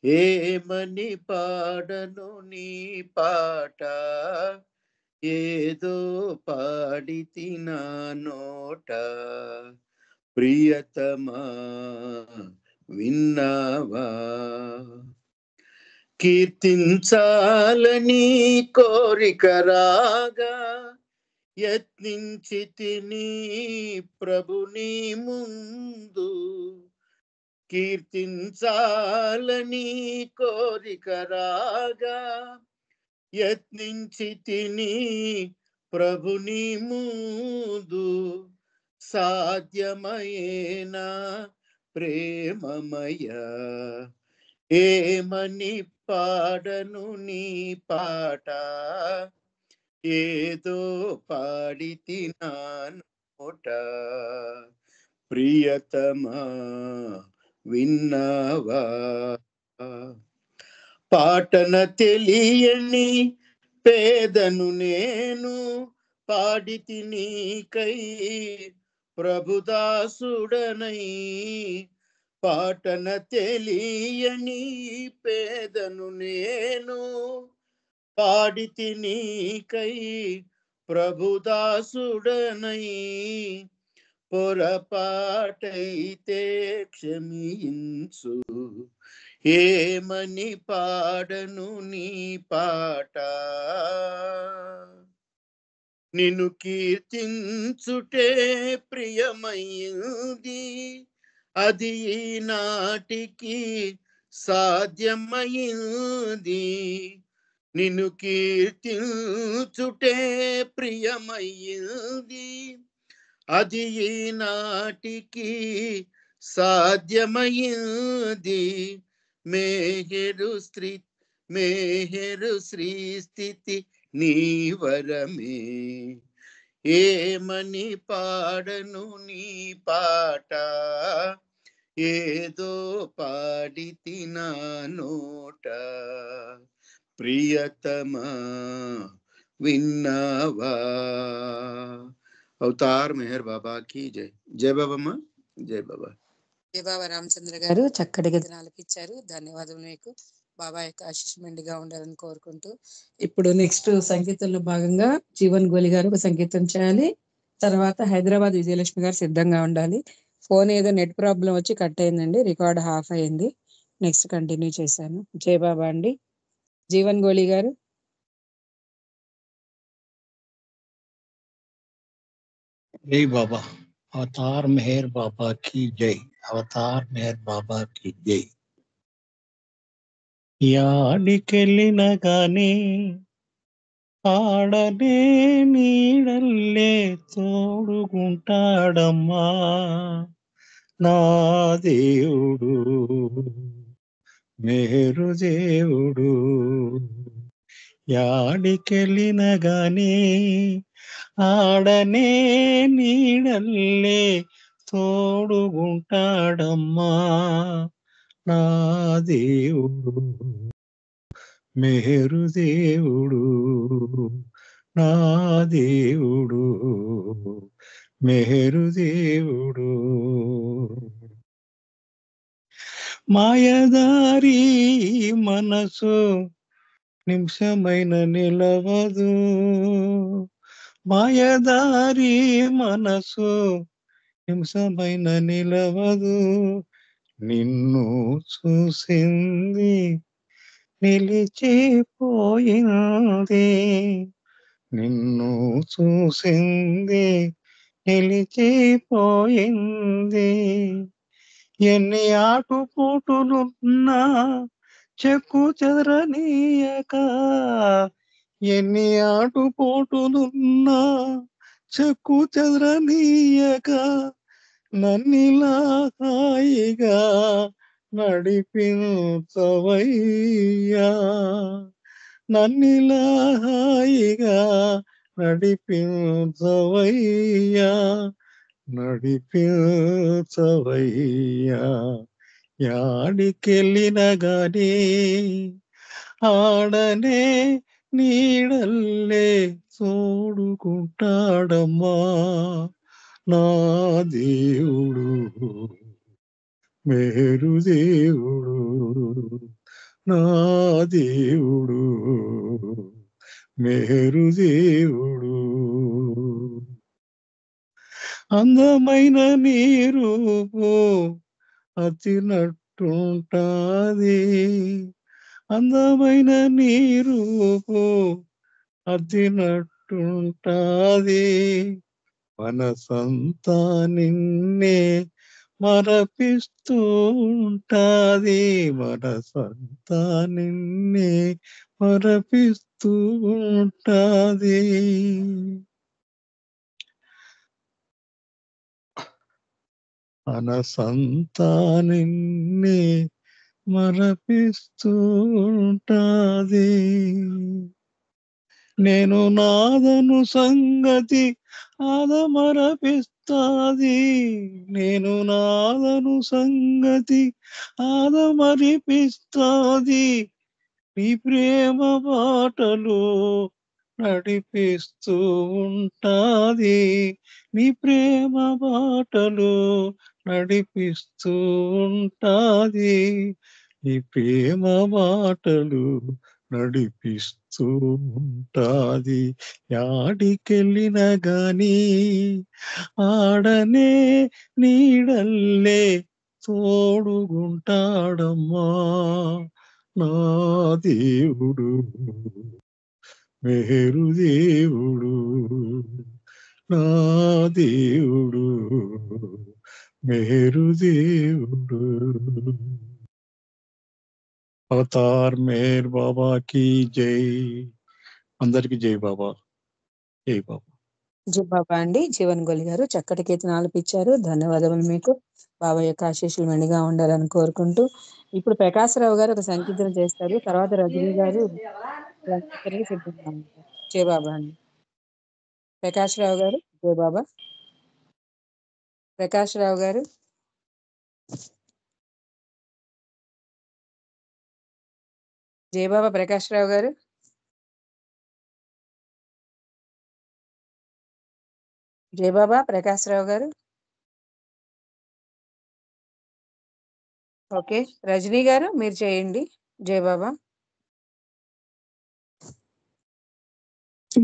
ఏమని పాడను నీ పాట ఏదో పాడితి నా నోట. ప్రియతమా విన్నావా కీర్తించాలని కోరిక రాగా యత్నించి తిని ప్రభుని ముందు. కీర్తించాలని కోరిక రాగా యత్నించి తిని ప్రభుని ముందు. సాధ్యమయేనా ప్రేమమయ ఏమని పాడను నీ పాట ఏదో పాడితి నా నోట. ప్రియతమా విన్నావా పాటన తెలియని పేదను నేను పాడితి నీకై ప్రభుదాసుడనై. పాటన తెలియని పేదను నేను పాడితి నీకై ప్రభుదాసుడనై. పొరపాటైతే క్షమించు ఏమని పాడను నీ పాట. నిన్ను కీర్తించుటే ప్రియమైంది అది ఈనాటికి సాధ్యమైంది. నిన్ను కీర్తించుటే ప్రియమైంది అది ఈనాటికి సాధ్యమైంది. మేహెరు శ్రీ స్థితి నీ వరమే ఏమని పాడను నీ పాట ఏదో పాడితి నా నోట. ప్రియతమా విన్నావా అవతార్ మెహర్ బాబా की जय. జై బాబమ్మ. జై బాబా. జై బాబా. రామచంద్ర గారు చక్కటి గీతం ఆలపించారు. ధన్యవాదములు మీకు. బాబా యొక్క ఆశీస్సు మెండుగా ఉండాలని కోరుకుంటూ ఇప్పుడు నెక్స్ట్ సంగీతంలో భాగంగా జీవన్ గోలి గారు ఒక సంగీతం చేయాలి. తర్వాత హైదరాబాద్ విజయలక్ష్మి గారు సిద్ధంగా ఉండాలి. ఫోన్ ఏదో నెట్ ప్రాబ్లం వచ్చి కట్ అయిందండి, రికార్డ్ హాఫ్ అయింది. నెక్స్ట్ కంటిన్యూ చేశాను. జై బాబా అండి. జీవన్ గోళి గారు. जय बाबा। अवतार मेहर बाबा की जय। अवतार मेहर बाबा की जय। యాడికెళ్ళిన గాని ఆడనే నీడల్లే తోడుకుంటాడమ్మా నా దేవుడు మేరు దేవుడు. యాడికెళ్ళిన గాని ఆడనే నీడల్లే తోడుగుంటాడమ్మా నా దేవుడు మేరు దేవుడు. నా దేవుడు మేరు దేవుడు. మాయదారి మనసు నిమిషమైన నిలవదు. మాయదారి మనసు నిమిషమైన నిలవదు. నిన్ను చూసింది నిలిచిపోయింది. నిన్ను చూసింది నిలిచిపోయింది. ఎన్ని ఆటుపోటులున్నా చెక్కు చెదరనీయక, ఎన్ని ఆటుపోటులున్నా చెక్కు చెదరనీయక నన్నిలా హాయిగా నడిపించవయ్యా. నన్నిలా హాయిగా నడిపించవయ్యా. నడిపించవయ్యా. యాడికెళ్ళిన గాని ఆడనే నీడల్లే తోడుకుంటాడమ్మా నా దేవుడు మేరు దేవుడు. నా దేవుడు మేరు దేవుడు. అందమైన నీ రూపు అతినట్టుంటాది. అందమైన నీ రూపు అతినట్టుంటాది. మనసంతా నిన్నే మరపిస్తూ ఉంటాది. మనసంతా నిన్నే మరపిస్తూ ఉంటాది. మనసంతా నిన్నే మరపిస్తూ ఉంటాది. నేను నాదను సంగతి ఆదమరపిస్తాది. నేను నాదను సంగతి ఆదమరిపిస్తాది. నీ ప్రేమ బాటలు నడిపిస్తూ ఉంటాది. నీ ప్రేమ బాటలు నడిపిస్తూ ఉంటాది. నీ ప్రేమ బాటలు నడిపిస్తూ ఉంటాది. యాడికెళ్ళిన గాని ఆడనే నీడల్లే తోడుగుంటాడమ్మా నా దేవుడు మేరు దేవుడు. నా దేవుడు మేరు దేవుడు. అవతార్ మేర్ బాబా की జై. అందరికి జై బాబా. జై బాబా. జై బాబా అండి. జీవన్ గోళి గారు చక్కటి కీర్తనాలు ఇచ్చారు. ధన్యవాదములు మీకు. బాబా యొక్క ఆశీస్సులు మెండుగా ఉండాలని కోరుకుంటూ ఇప్పుడు ప్రకాశరావు గారు ఒక సంకీర్తన చేస్తారు. తర్వాత రజనీ గారు సంకీర్తనకి సిద్ధంగా ఉంటారు. జై బాబా అండి. ప్రకాశరావు గారు. జై బాబా. ప్రకాశరావు గారు. జై బాబా ప్రకాశరావు గారు. జై బాబా ప్రకాశరావు గారు. ఓకే, రజనీ గారు మీరు చేయండి. జై బాబా.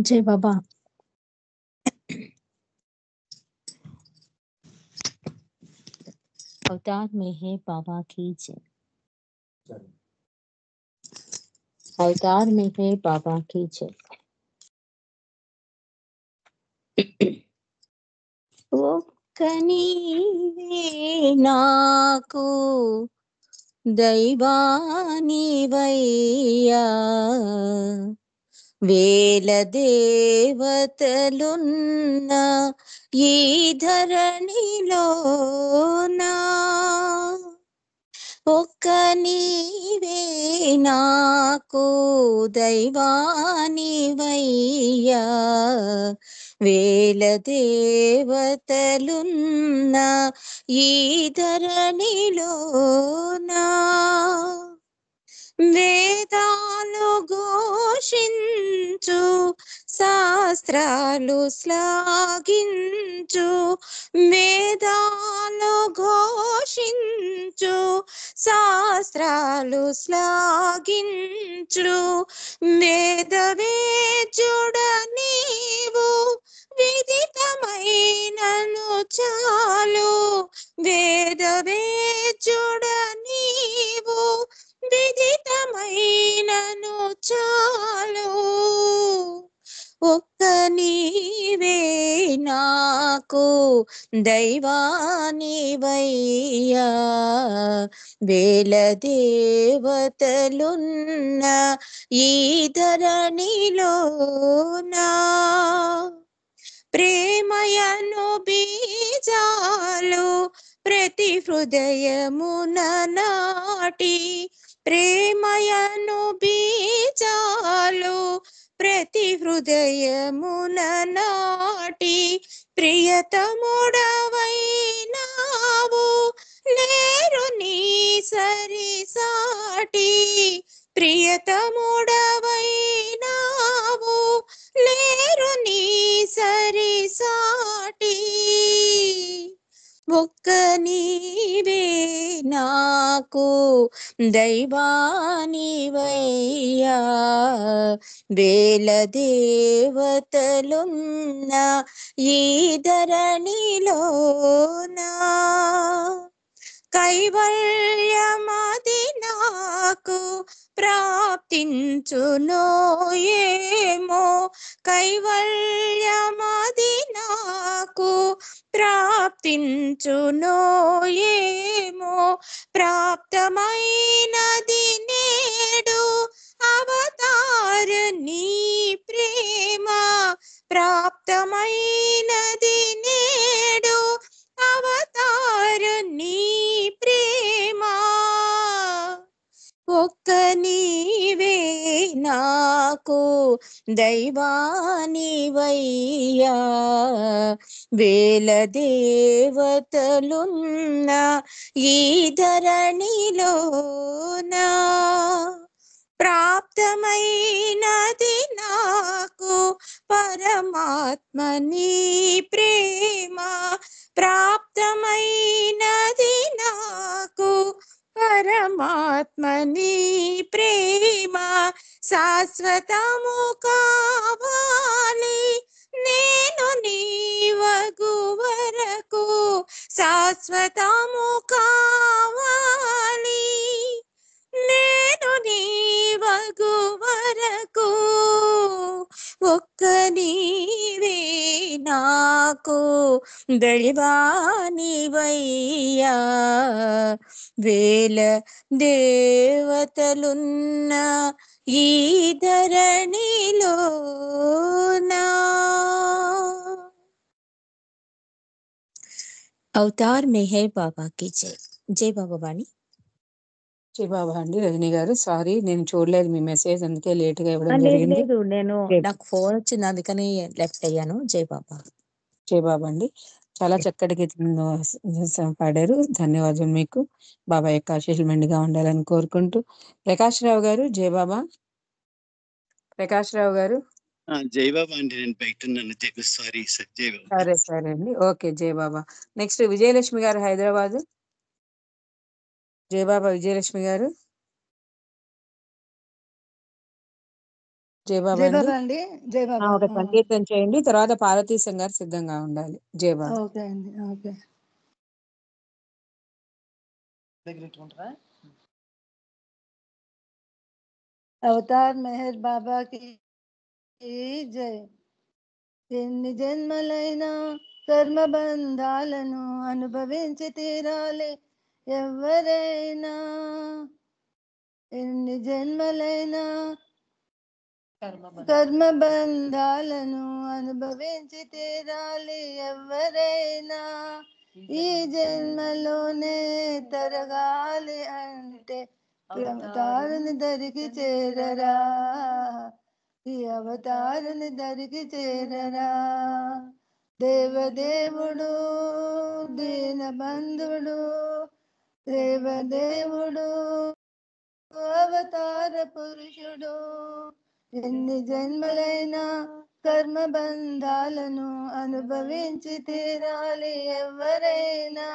జై బాబా. अवतार मेहर बाबा की जय। अवतार मेहर बाबा की जय। ఒక్క నీవే నాకు దైవానివయ్యా, వేల దేవతలున్న ఈ ధరణిలోనా ఒక్క నీవే నాకు దైవానివయ్యా, వేల దేవతలున్న ఈ ధరణిలోనా వేదాలు ఘోషించు శాస్త్రాలు శ్లాఘించు, వేదాలు ఘోషించు శాస్త్రాలు శ్లాఘించు, వేదవేద్యుడ నీవు విదితమైనను చాలు, వేదవేద్యుడ నీవు విదితమైనను చాలు, ఒక్క నీవే నాకు దైవానివయ్యా, వేల దేవతలున్న ఈ ధరణిలోనా ప్రేమయను బీజాలు ప్రతి హృదయమున నాటి, ప్రేమయను బీజాలు ప్రతి హృదయమున నాటి, ప్రియతముడవైనావు లేరు నీ సరి సాటి, ప్రియతముడవైనావు లేరు నీ సరి సాటి, ఒక్క నీవే నాకు దైవానివయ్యా, వేల దేవతలున్న ఈ ధరణిలోనా కైవల్యమది నాకు ప్రాప్తించునో ఏమో, కైవల్యమది నాకు ప్రాప్తించునో ఏమో, ప్రాప్తమైనది నేడు అవతార నీ ప్రేమ, ప్రాప్తమైనది నేడు అవతార నీ ప్రేమ, ఒక్క నీవే నాకు దైవానివయ్యా, వేల దేవతలున్న ఈ ధరణిలోనా ప్రాప్తమైనది నాకు పరమాత్మ నీ ప్రేమ, ప్రాప్తమైనది నాకు పరమాత్మ నీ ప్రేమ, శాశ్వతము కావాలి నేను నీవగు వరకు, శాశ్వతము కావాలి నేను నీవగు వరకు, ఒక్క నీవే నాకు దైవానివయ్యా, వేల దేవతలున్న ఈ ధరణిలోనా అవతార్ మెహర్ బాబా కి జై. జై బాబా వాణి. జై బాబా అండి. రజనీ గారు సారీ నేను చూడలేదు మీ మెసేజ్, అందుకే లేట్ గా ఇవ్వడం లేదు జరిగింది. లేదు, నేను నాకు ఫోన్ వచ్చింది అందుకని లెఫ్ట్ అయ్యాను. జై బాబా. జై బాబా అండి. చాలా చక్కటి గీతం పాడారు, ధన్యవాదాలు మీకు. బాబా యొక్క ఆశీస్సులు మెండుగా ఉండాలని కోరుకుంటూ ప్రకాష్ రావు గారు జై బాబా. ప్రకాష్ రావు గారు జై బాబా అండి, నేను బయట ఉన్నాను. Sorry sir. జై బాబా. సరే సరే అండి, ఓకే జై బాబా. నెక్స్ట్ విజయలక్ష్మి గారు హైదరాబాద్. జై బాబా విజయలక్ష్మి గారు. జై బాబా అండి. జై బాబా. ఒక సంకీర్తన చేయండి, తర్వాత పార్వతీశం గారు సిద్ధంగా ఉండాలి. జై బాబా. ఓకే అండి. ఓకే. అవతార్ మెహర్ బాబా కి జై. ఎన్ని జన్మలైనా కర్మ బంధాలను అనుభవించి తీరాలి ఎవరైనా. ఎన్ని జన్మలైనా కర్మ బంధాలను అనుభవించి తీరాలి ఎవరైనా. ఈ జన్మలోనే తరగాలి అంటే అవతారుని దరికి చేరరా. ఈ అవతారుని దరికి చేరరా. దేవదేవుడు దీన బంధుడు, దేవదేవుడు అవతార పురుషుడు. ఎన్ని జన్మలైనా కర్మ బంధాలను అనుభవించి తీరాలి ఎవరైనా.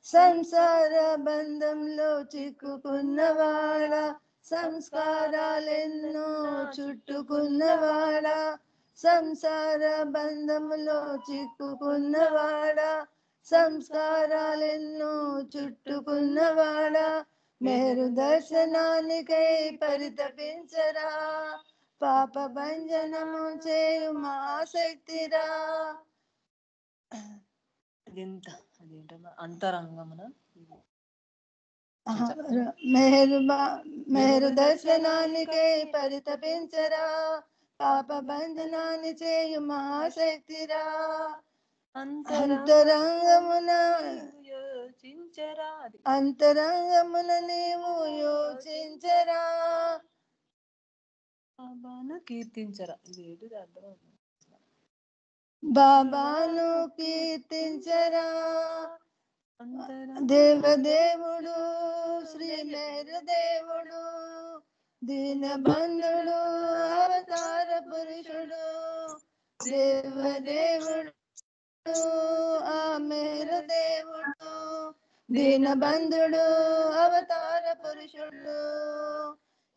సంసార బంధంలో చిక్కుకున్నవాడా, సంస్కారాలెన్నో చుట్టుకున్నవాడా. సంసార బంధములో చిక్కుకున్నవాడా, సంస్కారాలెన్నో చుట్టుకున్నవాడా. మెహరు దర్శనానికై పరితపించరా. పాప భంజనము చేయు మా శక్తిరా. అంతరంగమున మెహరు దర్శనానికై పరితపించరా. పాప బంధనాన్ని చేయు మహాశక్తిరా. అంతరంగమున అంతరంగమున నీవు యోచించరా. బాబాను కీర్తించరా. ఇది అర్థం. బాబాను కీర్తించరా. దేవదేవుడు శ్రీ మెహరు దేవుడు, దీనబంధుడు అవతార పురుషుడు. దేవదేవుడు ఆ మెహరు దేవుడు, దీనబంధుడు అవతార పురుషుడు.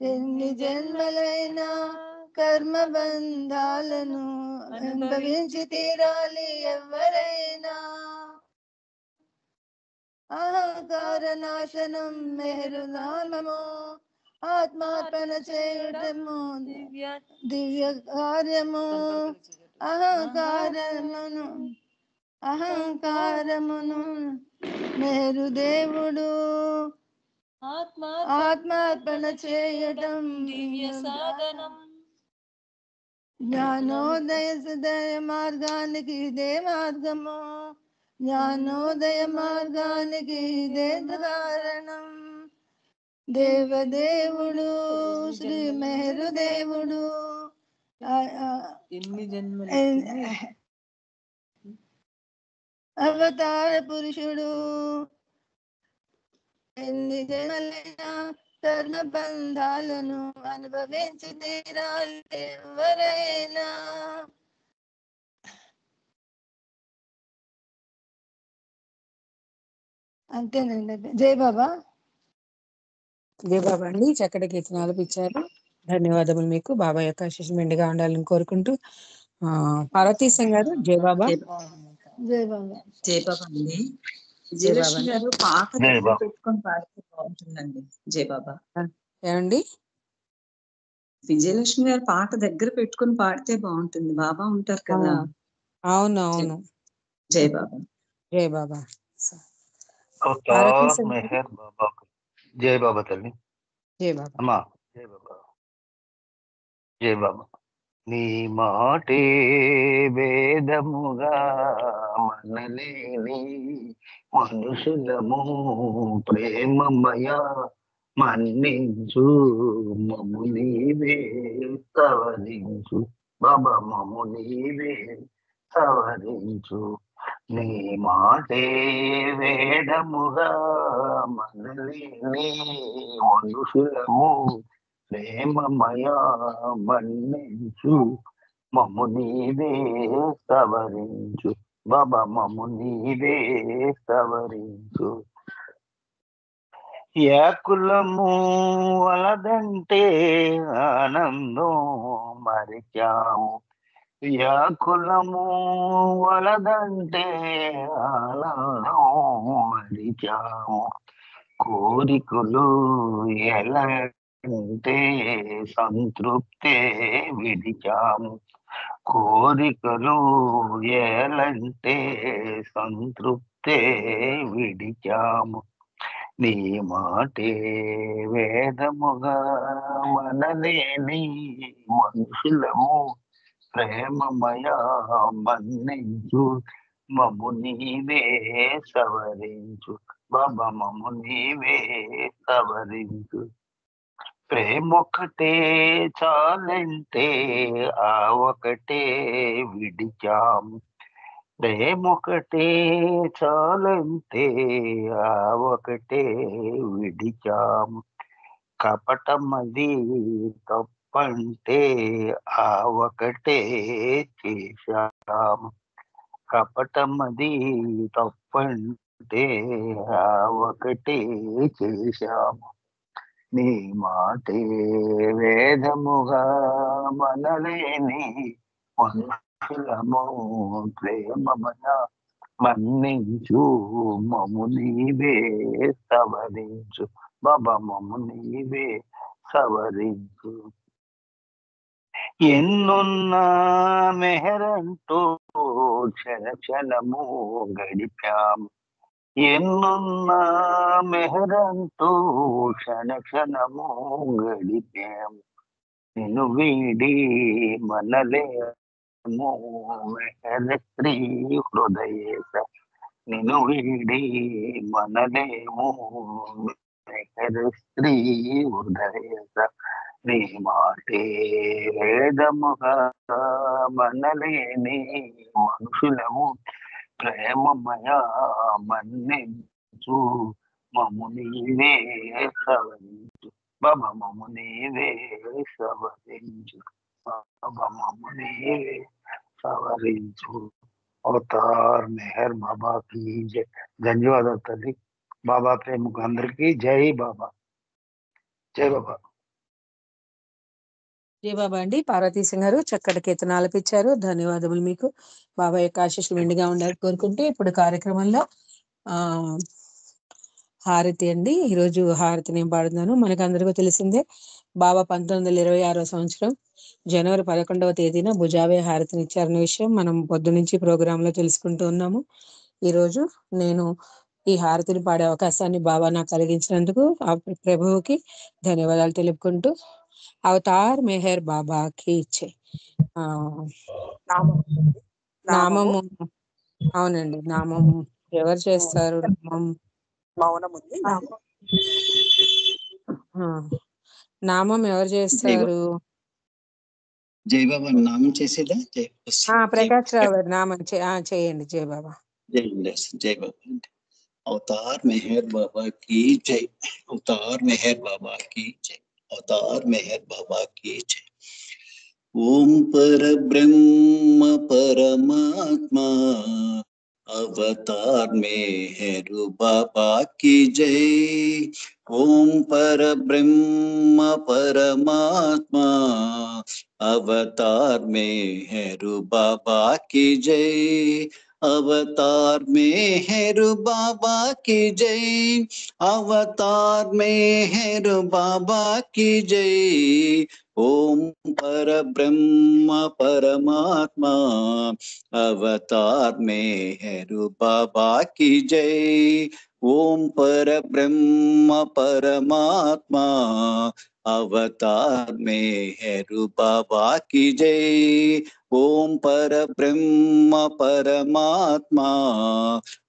ఎన్ని జన్మలైనా కర్మ బంధాలను అనుభవించి తీరాలి ఎవరైనా. అహంకార నాశనం మెహరు నామము, ఆత్మార్పణ చేయటము దివ్య కార్యము. అహంకారమును మెహరు దేవుడు, ఆత్మార్పణ చేయటం దివ్య సాధనం. జ్ఞానోదయ హృదయ మార్గానికి ఇదే మార్గము, జ్ఞానోదయ మార్గానికి ఇదే కారణం. దేవదేవుడు శ్రీ మెహరు దేవుడు, అవతార పురుషుడు. ఎన్ని జన్మలైనా కర్మ బంధాలను అనుభవించి తీరాలి ఎవరైనా. అంతేనండి. జై బాబా. జై బాబా అండి. చక్కటి కీర్తనలు ఇచ్చారు. ధన్యవాదములు మీకు. బాబా యొక్క ఆశీస్సు మెండుగా ఉండాలని కోరుకుంటూ పార్వతీశం గారు జై బాబా. జై బాబా. జై బాబా అండి. విజయలక్ష్మి గారు పాట దగ్గర పెట్టుకొని పాడితే బాగుంటుందండి. జై బాబా. ఏమండి? విజయలక్ష్మి గారు పాట దగ్గర పెట్టుకొని పాడితే బాగుంటుంది. బాబా ఉంటారు కదా. అవును అవును. జై బాబా. జై బాబా. అవతార్ మెహర్ బాబా. జై బాబా తల్లి. జై బాబా. అమ్మా జై బాబా. జై బాబా. నీ మాటే వేదముగా మనలేని మనుషులము ప్రేమమయ మన్నించు మము నీవే సవరించు. బాబా మము నీవే సవరించు. నీ మాటే వేదముగా మనలేని మనుషులము ప్రేమమయ మన్నించు మము నీవే సవరించు. బాబా మము నీవే సవరించు. యాకులము వలదంటే ఆనందం మరిచాము, వ్యాకులము వలదంటే ఆనందం మరిచాము, కోరికలు ఎలాంటే సంతృప్తే విడిచాము, కోరికలు ఏలంటే సంతృప్తే విడిచాము, నీ మాటే వేదముగా మనలేని మనుషులము, ప్రేమమయ మన్నించు మము నీవే సవరించు, బాబా మము నీవే సవరించు, ప్రేమొకటే చాలంటే ఆ ఒకటే విడిచాము, ప్రేమొకటే చాలంటే ఆ ఒకటే విడిచాము, కపటమది తప్పంటే ఆ ఒకటే చేశాము, కపటమది తప్పంటే ఆ ఒకటే చేశాము, నీ మాటే వేదముగా మనలేని మనుషులము, ప్రేమమయ మన్నించు మము నీవే సవరించు, బాబా మము నీవే సవరించు, ఎన్నున్నా మెహరంటూ క్షణ క్షణము గడిపాము, ఎన్నున్నా మెహరంటూ క్షణ క్షణము గడిపాము, నిన్ను వీడి మనలేము మెహర శ్రీ హృదయేశ, నిన్ను వీడి మనలేము మెహర శ్రీ హృదయేశ, నీ మాటే వేదముగా మనలేని మనుషులము, ప్రేమమయ మన్నించు మము నీవే సవరించు, బాబా మము నీవే సవరించు, బాబా మము నీవే సవరించు, అవతార్ మెహర్ బాబా की जय. ధన్యవాదాలు తల్లి. బాబా ప్రేమకు అందరికీ జై బాబా, జై బాబా. జై బాబా అండి. పార్వతీ సింగ్ గారు చక్కటి కీర్తన ఆలపించారు. ధన్యవాదములు మీకు. బాబా యొక్క ఆశీస్సులు మెండుగా ఉండాలని కోరుకుంటూ ఇప్పుడు కార్యక్రమంలో హారతి అండి. ఈరోజు హారతి నేను పాడుతున్నాను. మనకు అందరికీ తెలిసిందే, బాబా 1926 సంవత్సరం జనవరి 11వ తేదీన భుజావే హారతిని ఇచ్చారనే విషయం మనం పొద్దు నుంచి ప్రోగ్రామ్ లో తెలుసుకుంటూ ఉన్నాము. ఈరోజు నేను ఈ హారతిని పాడే అవకాశాన్ని బాబా నాకు కలిగించినందుకు ఆ ప్రభువుకి ధన్యవాదాలు తెలుపుకుంటూ, అవతార్ మెహర్ బాబా కి జై. నామము, అవునండి, నామం ఎవరు చేస్తారు? నామం మౌనం ఉంది. నామం ఎవరు చేస్తారు? జై బాబా నామం చేసేదా? ప్రకాష్ రావు గారు నామం చేయండి. జై బాబా. జై బాబా. अवतार मेहर बाबा की जय, अवतार मेहर बाबा की जय, अवतार मेहर बाबा की जय. ओम पर ब्रह्म परमात्मा अवतार मेहर बाबा की जय. ओम पर ब्रह्म परमात्मा अवतार मेहर बाबा की जय. अवतार मेहर बाबा की जय, अवतार मेहर बाबा की जय. ओम पर ब्रह्म परमात्मा अवतार मेहर बाबा की जय. ओम पर ब्रह्म परमात्मा अवतार मेहर बाबा की जय. ओम पर ब्रह्म परमात्मा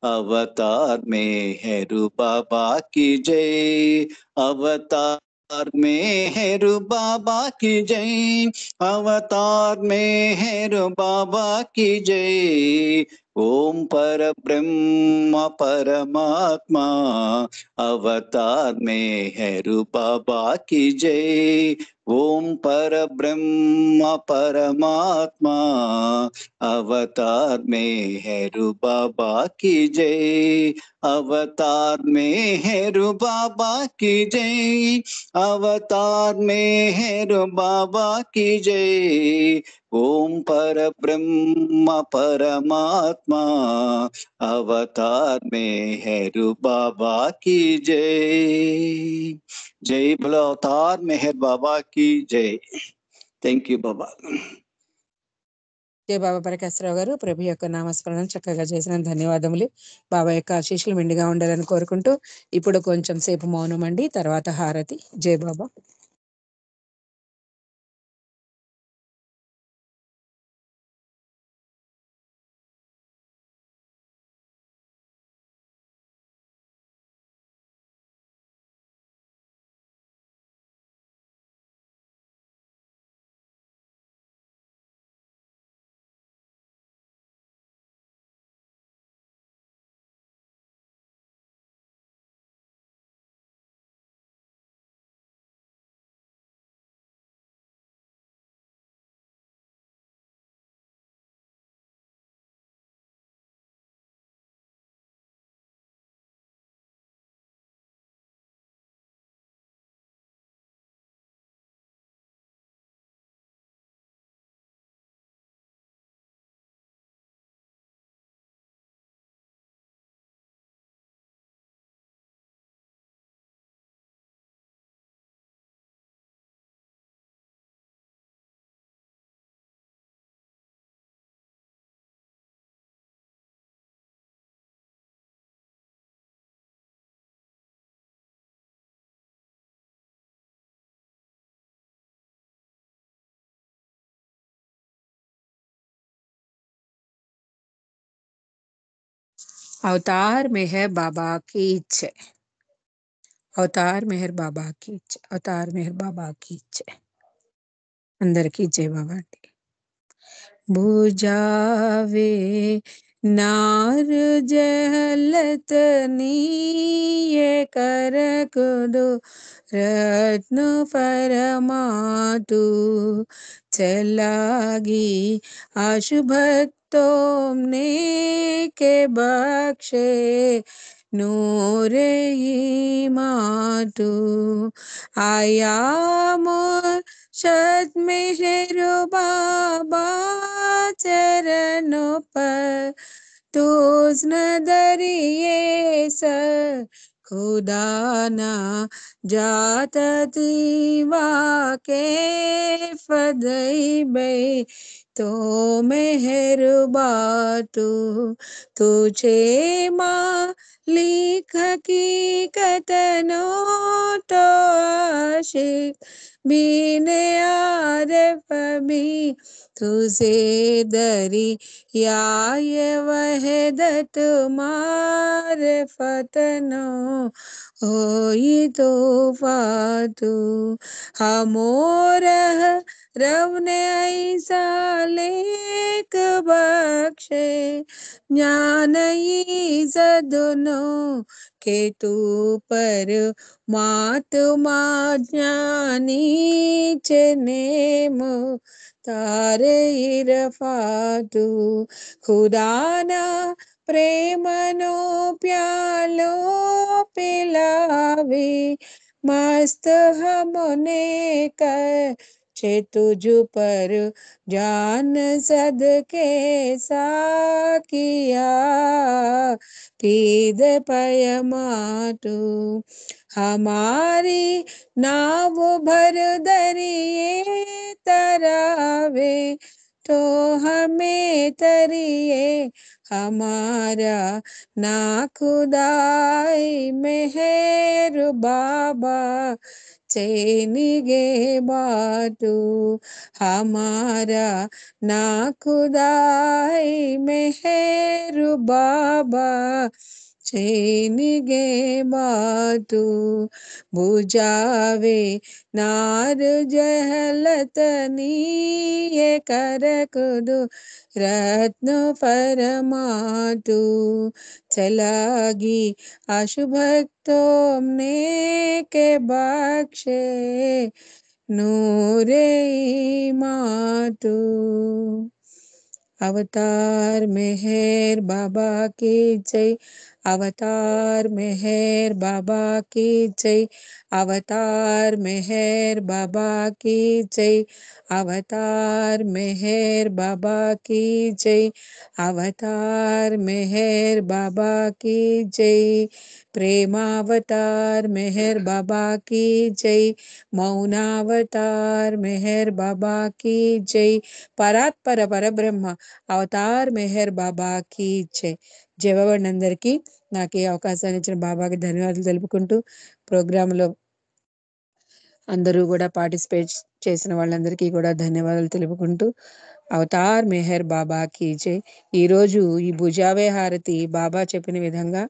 अवतार मेहर बाबा की जय. अवतार मेहर बाबा की जय, अवतार मेहर बाबा की जय. ओम पर ब्रह्म परमात्मा अवतार मेहर बाबा की जय. ओम पर ब्रह्म परमात्मा अवतार मेहर बाबा की जय. अवतार मेहर बाबा की जय, अवतार मेहर बाबा की जय. ओम पर ब्रह्म परमात्मा अवतार मेहर बाबा की जय। जय भोले अवतार मेहर बाबा की जय। థ్యాంక్ యూ బాబా. జయ బాబా ప్రకాశ్రావు గారు, ప్రభు యొక్క నామస్మరణ చక్కగా చేసిన ధన్యవాదములు. బాబా యొక్క ఆశీస్సులు మెండుగా ఉండాలని కోరుకుంటూ ఇప్పుడు కొంచెం సేపు మౌనం అండి, తర్వాత హారతి. జయ బాబా. अवतार मेहर बाबा की जय। अवतार मेहर बाबा की जय। अवतार मेहर बाबा की जय। అందరికీ జై బాబా అండి. बुझावे नार जहलत नीये कर कुदो रत्न फरमातु चलागी आशुभक्तों ने के बख्शे नूरे मातु आया मोर शत मेहर बाबा चरणों पर तुझ नदरिए सर खुदा ना जाता दीवा के फदई बे तो मेहर बातु तुझे माँ लिख हकीकत नो तो आशिक बीने आरफ भी तुझे दरी याय वहदत मारफतनो होई तो फातु हमोरह रवने ऐसा लेक बख्शे ज्ञान ईज़दनो के तू पर मातुमा ज्ञानी चनेमो तारे इरफातु खुदाना प्रेमनो प्यालो पिलावे मस्त हमने कर छे तुझ पर जान सदके साकिया पीद पयमातु हमारी नाव भर दरिए तरावे तो हमें तरिए हमारा ना खुदाई मेहर बाबा चैनिगे बातु हमारा ना खुदाई मेहर बाबा चैनिगे बातु बुझावे नार जहलत नीये कर कुदु रत्न फरमातु चलागी आशुभक्तों ने के बख्शे नूरे मातु अवतार मेहर बाबा की जय। అవతార్ మెహర్ బాబా की जय అవతార్ మెహర్ బాబా की जय అవతార్ మెహర్ బాబా की जय అవతార్ మెహర్ బాబా की जय ప్రేమావతార్ మెహర్ బాబా की जय మౌనావతార్ మెహర్ బాబా की जय పరాత్పర పరబ్రహ్మ అవతార్ మెహర్ బాబా की जय జయబాబాండి అందరికీ నాకు ఈ అవకాశాన్ని ఇచ్చిన బాబాకి ధన్యవాదాలు తెలుపుకుంటూ ప్రోగ్రాంలో అందరూ కూడా పార్టిసిపేట్ చేసిన వాళ్ళందరికీ కూడా ధన్యవాదాలు తెలుపుకుంటూ అవతార్ మెహర్ బాబా की जय ఈరోజు ఈ భుజావే హారతి బాబా చెప్పిన విధంగా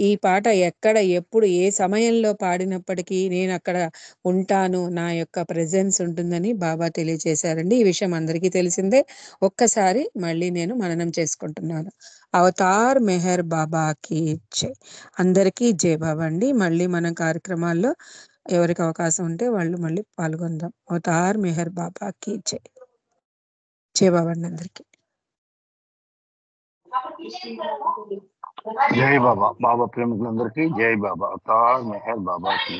ఈ పాట ఎక్కడ ఎప్పుడు ఏ సమయంలో పాడినప్పటికీ నేను అక్కడ ఉంటాను, నా యొక్క ప్రెజెన్స్ ఉంటుందని బాబా తెలియజేశారండి. ఈ విషయం అందరికీ తెలిసిందే. ఒక్కసారి మళ్ళీ నేను మననం చేసుకుంటున్నాను. అవతార్ మెహర్ బాబా की जय అందరికీ జై బాబా అండి. మళ్ళీ మన కార్యక్రమాల్లో ఎవరికి అవకాశం ఉంటే వాళ్ళు మళ్ళీ పాల్గొందాం. అవతార్ మెహర్ బాబా की जय జై బాబా అండి అందరికీ. జై బాబా. బాబా ప్రేమికులందరికీ జై బాబా. అవతార్ మెహర్ బాబా की